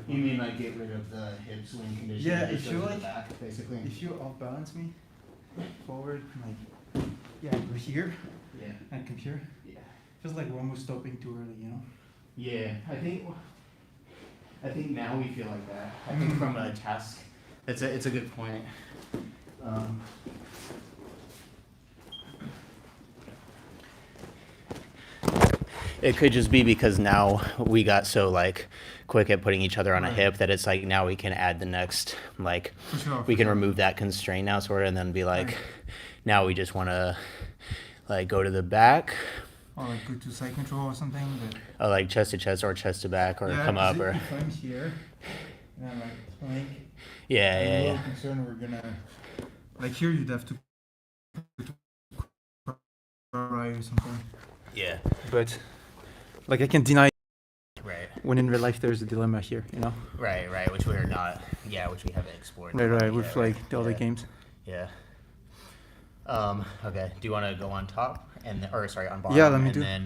You mean like get rid of the hip swing condition? Yeah, and if just you go to like- the back, basically. If you off balance me forward, like, yeah, go here Yeah. and come here. Yeah. Feels like we're almost stopping too early, you know? Yeah, I think now we feel like that. I think from a task, it's a good point. It could just be because now we got so like quick at putting each other on a Right. hip that it's like now we can add the next like For sure. we can remove that constraint now sort of and then be like Right. now we just want to like go to the back Or like go to side control or something. But or like chest to chest or chest to back or come 'cause up or if I'm here and I'm like plank, yeah I'm a yeah little yeah concerned we're gonna like here you'd have to right or something. yeah But like I can deny right when in real life there's a dilemma here, you know? right which we're not which we haven't explored Right, yet, with like the other yeah. games. Yeah. Okay. Do you want to go on top or sorry, on bottom? Yeah, let me and do. then,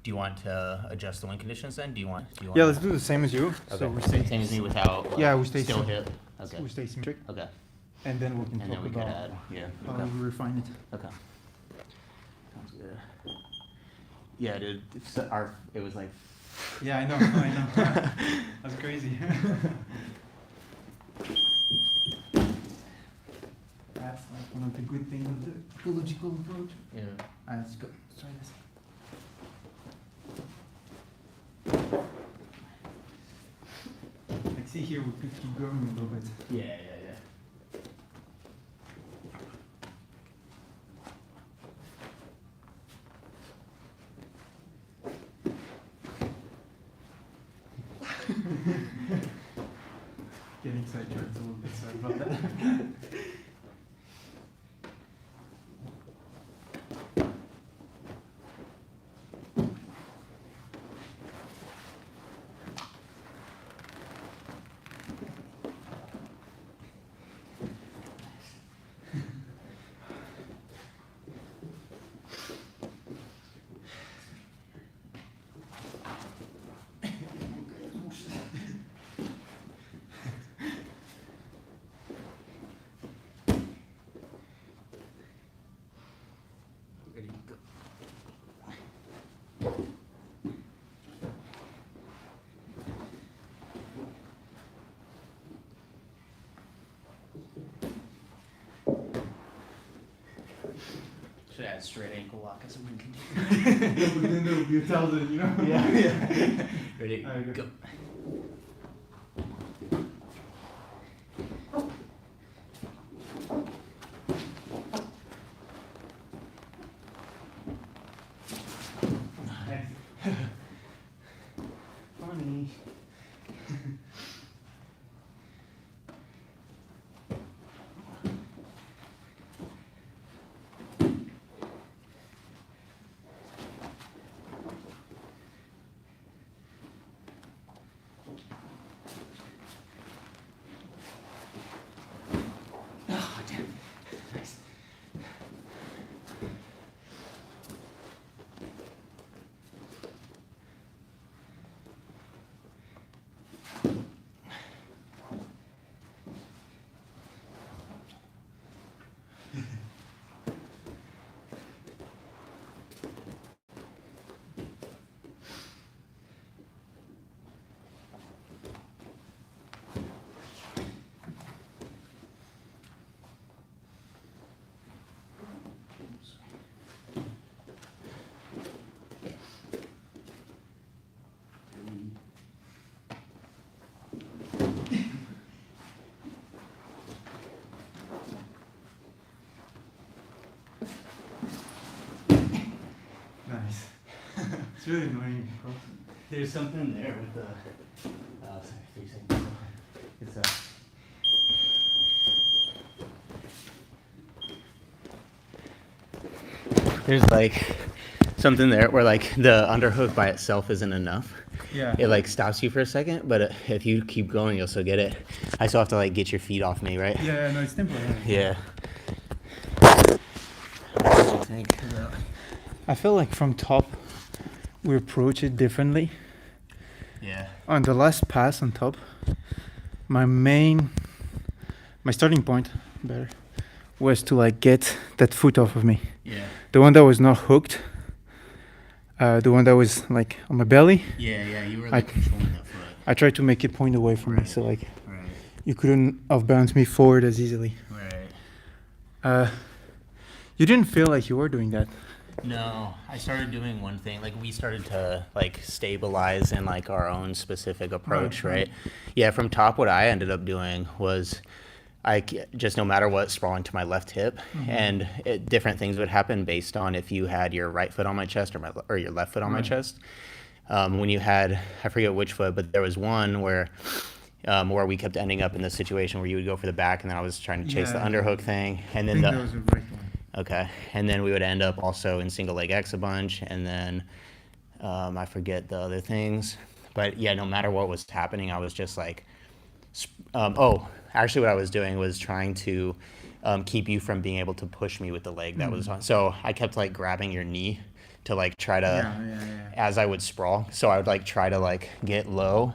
do you want to adjust the wing conditions then? Do you want? Yeah, let's do the same as you. Okay. So we stay Same as me without. Yeah, we stay still sim- hip. Okay. we stay symmetric, Okay. and then we can And talk then we could about add. Yeah. how Okay. we refine it. Okay. Sounds good. Yeah, dude. It was like. Yeah, I know. That's crazy. That's like one of the good things of the ecological approach. Yeah. Let's go. Let's try this. Like, see here, we could keep going a little bit. Yeah. Getting sidetracked a little bit, sorry about that. Should add straight ankle lock as a wing container. No, you tell them, you know. Yeah. Ready? Alright, Go. Funny. Oh, damn. Nice. Nice. It's really annoying. There's something there with the. Sorry, 3 seconds. It's There's like something there where like the underhook by itself isn't enough. Yeah. It like stops you for a second, but if you keep going, you'll still get it. I still have to like get your feet off me, right? Yeah, no, it's temporary. Yeah. What do you think? I feel like from top, we approach it differently. Yeah. On the last pass on top, my starting point, better, was to like get that foot off of me. Yeah. The one that was not hooked, the one that was like on my belly, Yeah, you were like controlling that foot. I tried to make it point away from me, so like Right. you couldn't off bounce me forward as easily. Right. You didn't feel like you were doing that. No, I started doing one thing. Like we started to like stabilize in like our own specific approach, Right. right? Yeah, from top, what I ended up doing was just no matter what, sprawling to my left hip, and different things would happen based on if you had your right foot on my chest or your left foot on my Right. chest. When you had, I forget which foot, but there was one where we kept ending up in this situation where you would go for the back, and then I was trying to chase the Yeah. underhook thing, and I then think that was the right one. okay, and then we would end up also in single leg X a bunch, and then I forget the other things, but yeah, no matter what was happening, I was just like, actually, what I was doing was trying to keep you from being able to push me with the leg that was on. So I kept like grabbing your knee to like try to, Yeah. as I would sprawl. So I would like try to like get low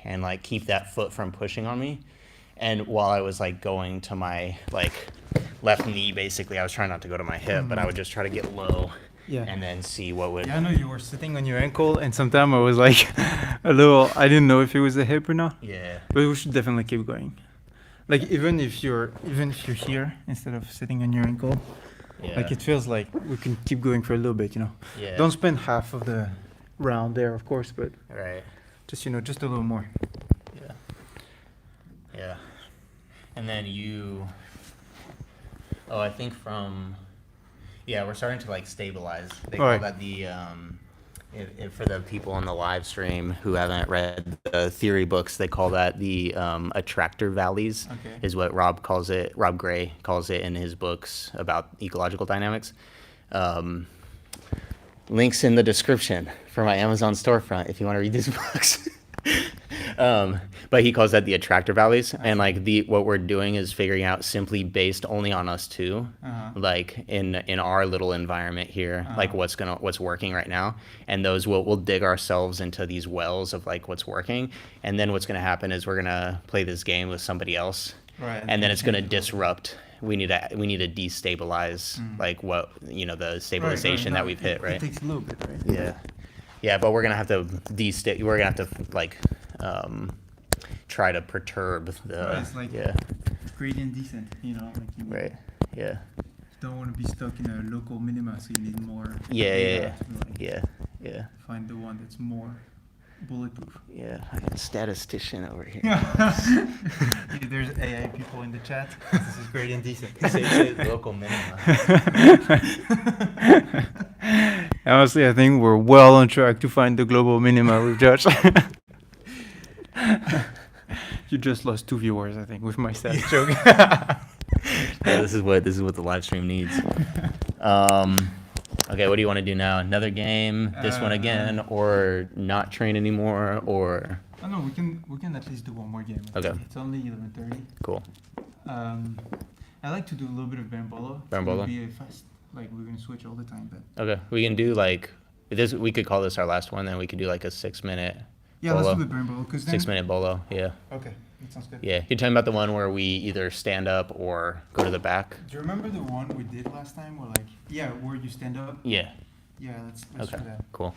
and like keep that foot from pushing on me. And while I was like going to my like left knee, basically, I was trying not to go to my hip, but I would just try to get low. Yeah. And then see what would. Yeah, I know you were sitting on your ankle, and sometimes I was like a little. I didn't know if it was a hip or not. Yeah. But we should definitely keep going. Like even if you're here instead of sitting on your ankle, Yeah. like it feels like we can keep going for a little bit. Yeah. Don't spend half of the round there, of course, but Right. just just a little more. Yeah. Yeah. And then you. Oh, I think from. Yeah, we're starting to like stabilize. They call Right. that the. If for the people on the live stream who haven't read the theory books, they call that the attractor valleys. Okay. Is what Rob calls it. Rob Gray calls it in his books about ecological dynamics. Links in the description for my Amazon storefront if you want to read these books. But he calls that the attractor valleys, and like what we're doing is figuring out simply based only on us two, like in our little environment here, like what's working right now, and those we'll dig ourselves into these wells of like what's working, and then what's gonna happen is we're gonna play this game with somebody else, Right. and then it's gonna disrupt. We need to destabilize like what the stabilization that we've hit, right? It takes a little bit, right? Yeah, but we're gonna have to we're gonna have to like try to perturb the Right, it's like- yeah Gradient descent, like you right yeah don't want to be stuck in a local minima, so you need more Yeah, data to, like, yeah. find the one that's more bulletproof. Yeah, I got a statistician over here. There's AI people in the chat. This is great and decent. Say local minima. Honestly, I think we're well on track to find the global minima with Josh. You just lost 2 viewers, I think, with my stats joke. Yeah, this is what the live stream needs. Okay, what do you want to do now? Another game, this one again, or not train anymore, or? Oh no, we can at least do one more game. Okay. It's only 11:30. Cool. I like to do a little bit of berimbolo. Berimbolo? It would be a fast, like we're gonna switch all the time, but. Okay, we can do like this. We could call this our last one. Then we could do like a 6-minute. Yeah, bolo. let's do the berimbolo because then. 6-minute bolo. Yeah. Okay, that sounds good. Yeah, you're talking about the one where we either stand up or go to the back. Do you remember the one we did last time? Where where you stand up? Yeah. Yeah, let's Okay. do that. Cool.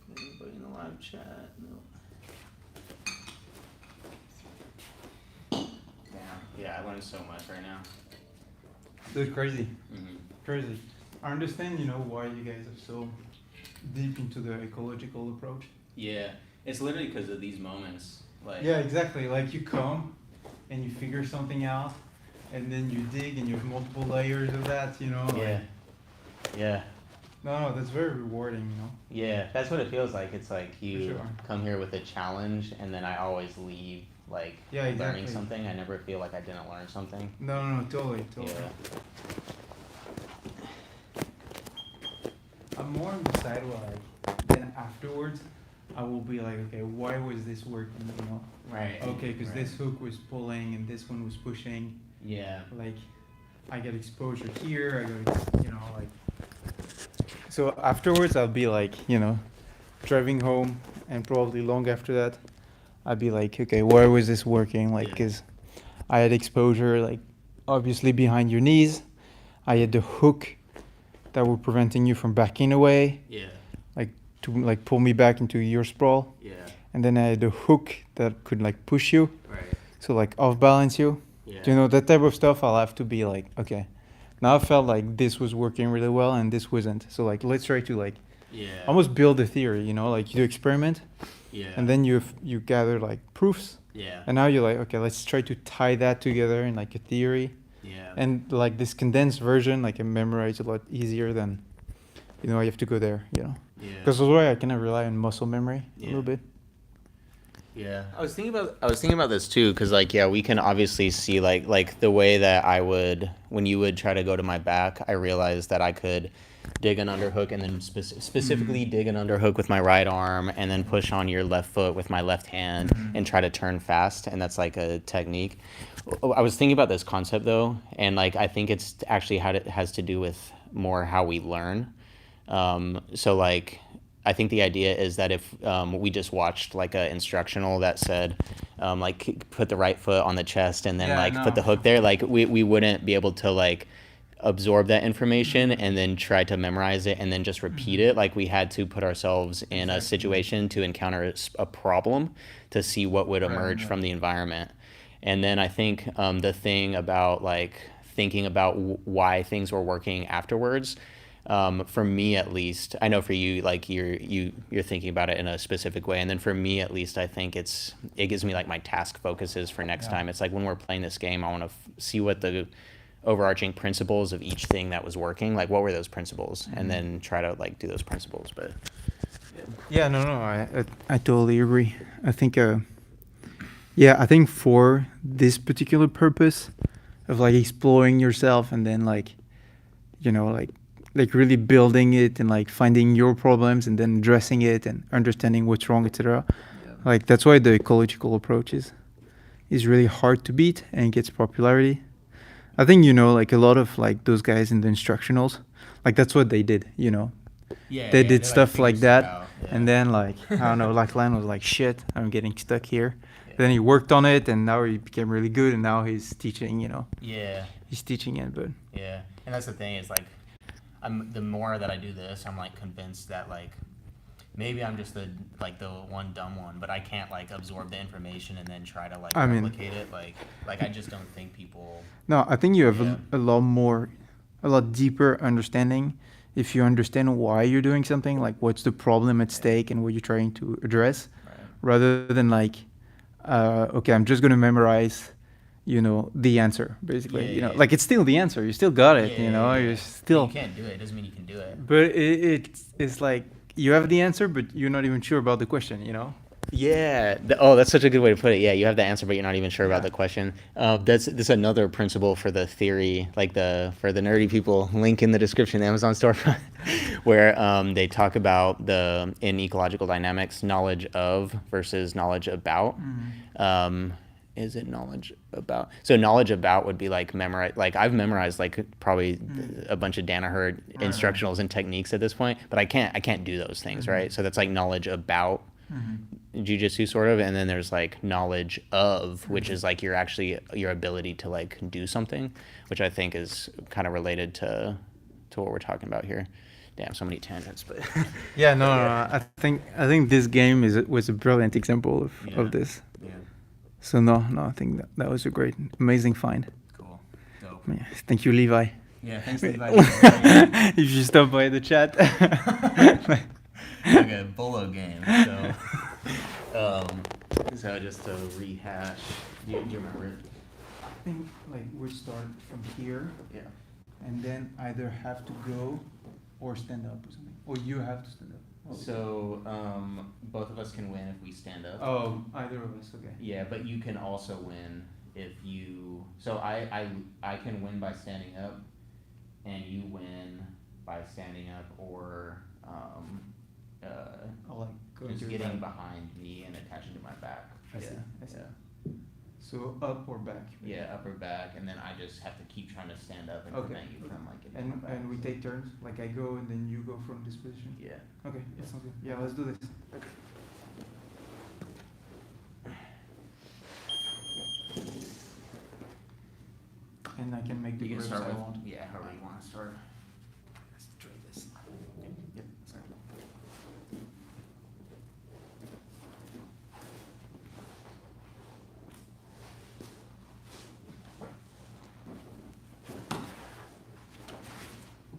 Anybody in the live chat? No. Damn. Yeah, I learned so much right now. That's crazy. Mm-hmm. Crazy. I understand, why you guys are so deep into the ecological approach. Yeah, it's literally because of these moments. Like. Yeah, exactly. Like you come and you figure something out, and then you dig, and you have multiple layers of that. Yeah. Yeah. No, that's very rewarding. Yeah, that's what it feels like. It's like you sure. come here with a challenge, and then I always leave like learning exactly. something. I never feel like I didn't learn something. No, totally. Yeah. I'm more on the side where then afterwards, I will be like, okay, why was this working? Right. Okay, because right. this hook was pulling and this one was pushing. Yeah. Like, I get exposure here. I got, So afterwards, I'll be like, driving home, and probably long after that, I'd be like, okay, why was this working? Like, because I had exposure, like, obviously behind your knees. I had the hook that were preventing you from backing away. Yeah. Like, to pull me back into your sprawl. Yeah. And then I had the hook that could push you. Right. So off balance you. Yeah. That type of stuff. I'll have to be like, okay, now I felt like this was working really well and this wasn't. So let's try to almost build a theory. You do experiment. Yeah. And then you gather proofs. Yeah. And now you're like, okay, let's try to tie that together in a theory. Yeah. And this condensed version, I can memorize a lot easier than, I have to go there. Yeah. Because that's why I kind of rely on muscle memory a little bit. Yeah, I was thinking about this too, because we can obviously see like the way that I would, when you would try to go to my back, I realized that I could dig an underhook and then specifically dig an underhook with my right arm and then push on your left foot with my left hand and try to turn fast, and that's like a technique. I was thinking about this concept though, and I think it's actually how it has to do with more how we learn. I think the idea is that if we just watched a instructional that said put the right foot on the chest and then put the hook there, we wouldn't be able to absorb that information and then try to memorize it and then just repeat it. We had to put ourselves in a situation to encounter a problem to see what would emerge from the environment. And then I think the thing about thinking about why things were working afterwards, for me at least, I know for you, you're thinking about it in a specific way, and then for me at least, I think it gives me my task focuses for next time. It's when we're playing this game, I want to see what the overarching principles of each thing that was working, what were those principles, and then try to do those principles. But I totally agree. I think I think for this particular purpose of exploring yourself and then really building it and finding your problems and then addressing it and understanding what's wrong, etc. That's why the ecological approach is really hard to beat and gets popularity. I think a lot of those guys in the instructionals, that's what they did. They did stuff like that, and then I don't know, Lachlan was shit, I'm getting stuck here. Then he worked on it, and now he became really good, and now he's teaching. He's teaching it, but and that's the thing is the more that I do this, I'm convinced that maybe I'm just the one dumb one, but I can't like absorb the information and then try to like I mean- replicate it. Like I just don't think people. No, I think you have Yeah. a lot deeper understanding if you understand why you're doing something, like what's the problem at stake and what you're trying to address, Right. rather than like, okay, I'm just gonna memorize, the answer basically. Yeah. Like it's still the answer. You still got it. Yeah. You're But still. you can't do it. It doesn't mean you can do it. But it's like you have the answer, but you're not even sure about the question. Yeah. Oh, that's such a good way to put it. Yeah, you have the answer, but you're not even sure about Yeah. the question. That's another principle for the theory, like for the nerdy people. Link in the description, the Amazon storefront, where they talk about in ecological dynamics, knowledge of versus knowledge about. Is it knowledge about? So knowledge about would be like memorize. Like I've memorized like probably a bunch of Danaher instructionals and techniques at this point, but I can't do those things, right? So that's like knowledge about jujitsu sort of, and then there's like knowledge of, which is like your ability to like do something, which I think is kind of related to what we're talking about here. Damn, so many tangents, but Yeah, no. I think this game was a brilliant example of this. Yeah. So no, I think that was a great, amazing find. Cool. Dope. Yeah, thank you, Levi. Yeah, thanks Levi. If you stop by the chat. Like a bolo game. So just to rehash, do you remember it? I think like we start from here, Yeah. and then either have to go or stand up or something, or you have to stand up. So both of us can win if we stand up. Oh, either of us. Okay. Yeah, but you can also win if you. So I can win by standing up, and you win by standing up or I'll like go just to your getting back. behind me and attaching to my back. I see. Yeah. So up or back. Yeah, upper back, and then I just have to keep trying to stand up and Okay. prevent you from like getting And my back. and we take turns. Like I go and then you go from this position. Yeah. Okay. That sounds good. Yeah, let's do this. And I can make the You can grips start I with want. yeah, however you want to start. Let's try this. Yep. Sorry.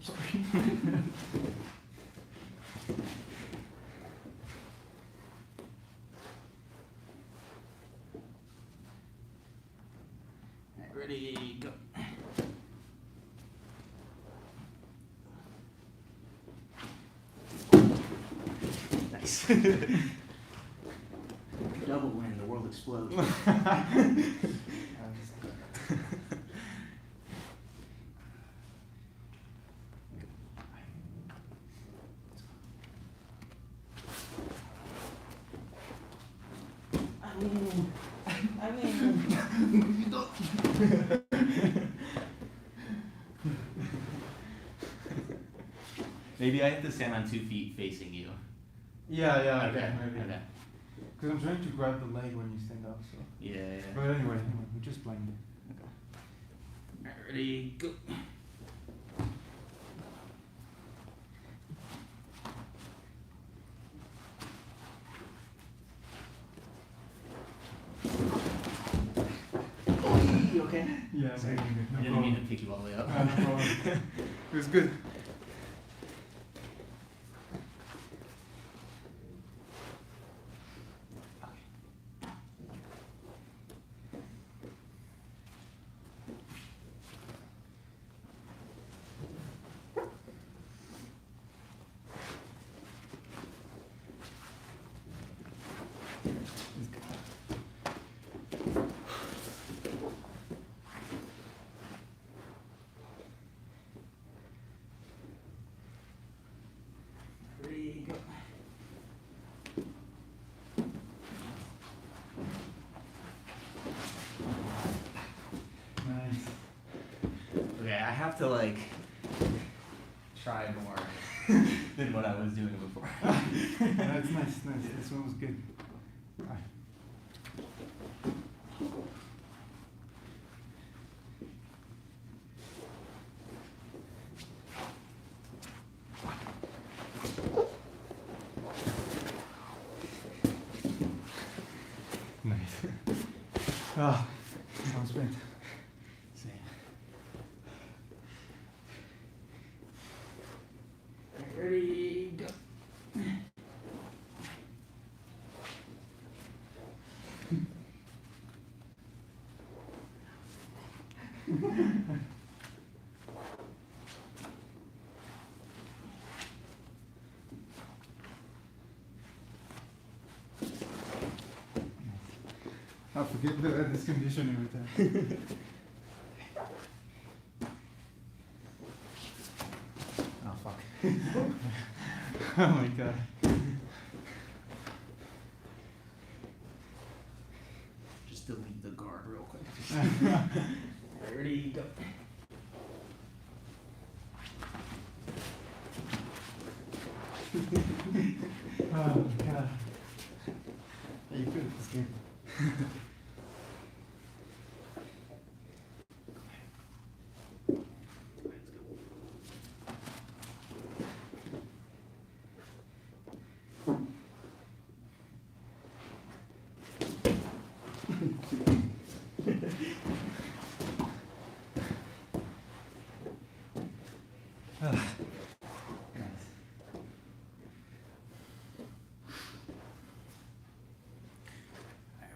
Sorry. Alright, ready, go. Nice. Double win, the world explodes. Maybe I have to stand on 2 feet facing you. Yeah, Okay. maybe. Okay. Because I'm trying to grab the leg when you stand up, so. Yeah. But anyway, we're just playing. Alright, ready, go. You okay? Yeah, Sorry. very good. I didn't mean to pick you all the way up. No problem. It was good. Ready, go. Nice. Okay, I have to like try more than what I was doing before. That's nice. This one was good. Alright. Ah, I'm spent. Same. Ready, go. I forget this conditioning with that. Oh fuck. Oh my god. Just delete the guard real quick. Ready, go. Oh god. Are you good at this game?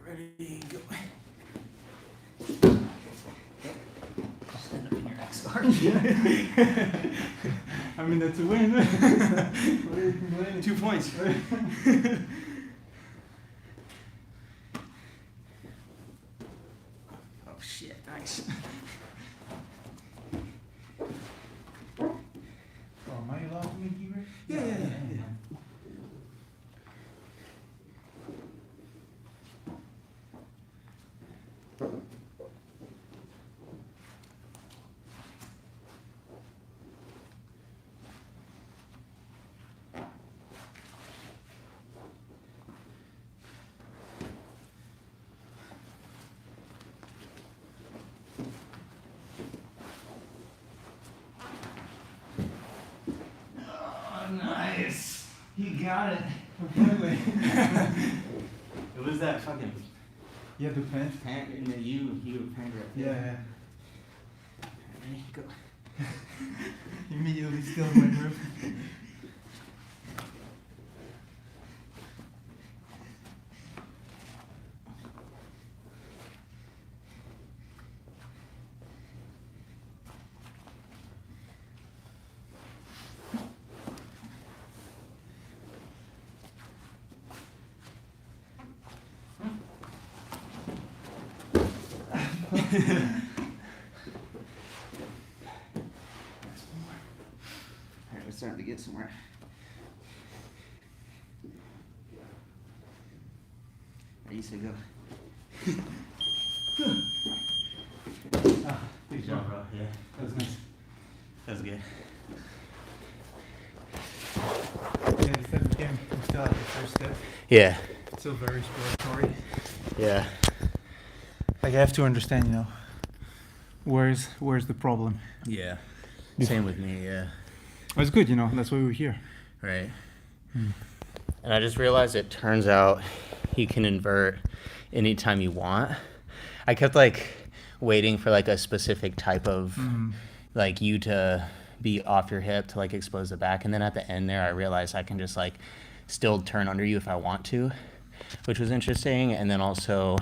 Ready, go. Just end up in your X guard. I mean, that's a win. What are you complaining? 2 points. Oh shit, nice. Oh, am I allowed to make you? Yeah. Oh, nice. You got it. Finally. It was that fucking Yeah, the pant. pant in the you pant right Yeah, there. yeah. Ready, go. Immediately still my grip. Alright, we're starting to get somewhere. Ready, so go. Ah, Good job, bro. Yeah. That was nice. That was good. Yeah, the seventh game, we still at the first step. Yeah. It's still very exploratory. Yeah. Like, I have to understand, where's the problem? Yeah. Same with me, yeah. It's good, that's why we're here. Right. And I just realized it turns out you can invert anytime you want. I kept waiting for a specific type of you to be off your hip to expose the back, and then at the end there I realized I can just still turn under you if I want to, which was interesting. And then also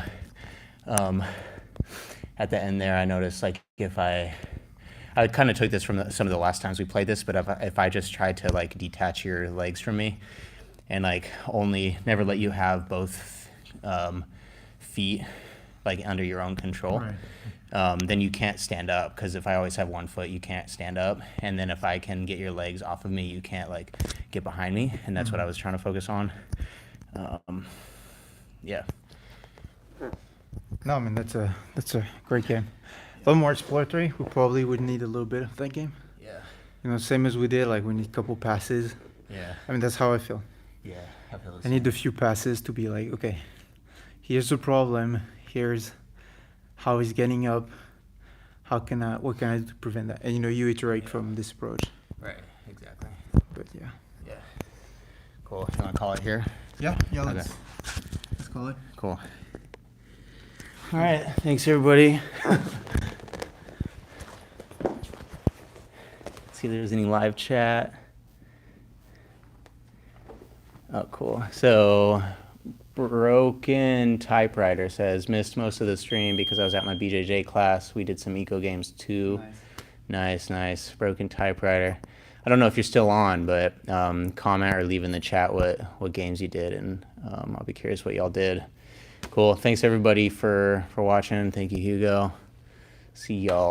at the end there I noticed if I kind of took this from some of the last times we played this, but if I just tried to detach your legs from me and only never let you have both feet under your own control, Right. Then you can't stand up, because if I always have one foot you can't stand up, and then if I can get your legs off of me you can't get behind me, and that's what I was trying to focus on. Yeah. No, I mean, that's a great game. A little more exploratory. We probably would need a little bit of that game. Yeah. Same as we did, we need a couple passes. Yeah. I mean, that's how I feel. Yeah. I feel the I same. need a few passes to be okay, here's the problem, here's how he's getting up, what can I do to prevent that? And you iterate from this approach. Right. Exactly. But yeah. Yeah. Cool. You want to call it here? Yeah, Okay. let's call it. Cool. All right. Thanks, everybody. See if there's any live chat. Oh, cool. So, Broken Typewriter says, missed most of the stream because I was at my BJJ class. We did some eco games too. Nice. Broken Typewriter. I don't know if you're still on, but comment or leave in the chat what games you did, and I'll be curious what y'all did. Cool. Thanks everybody for watching. Thank you, Hugo. See y'all.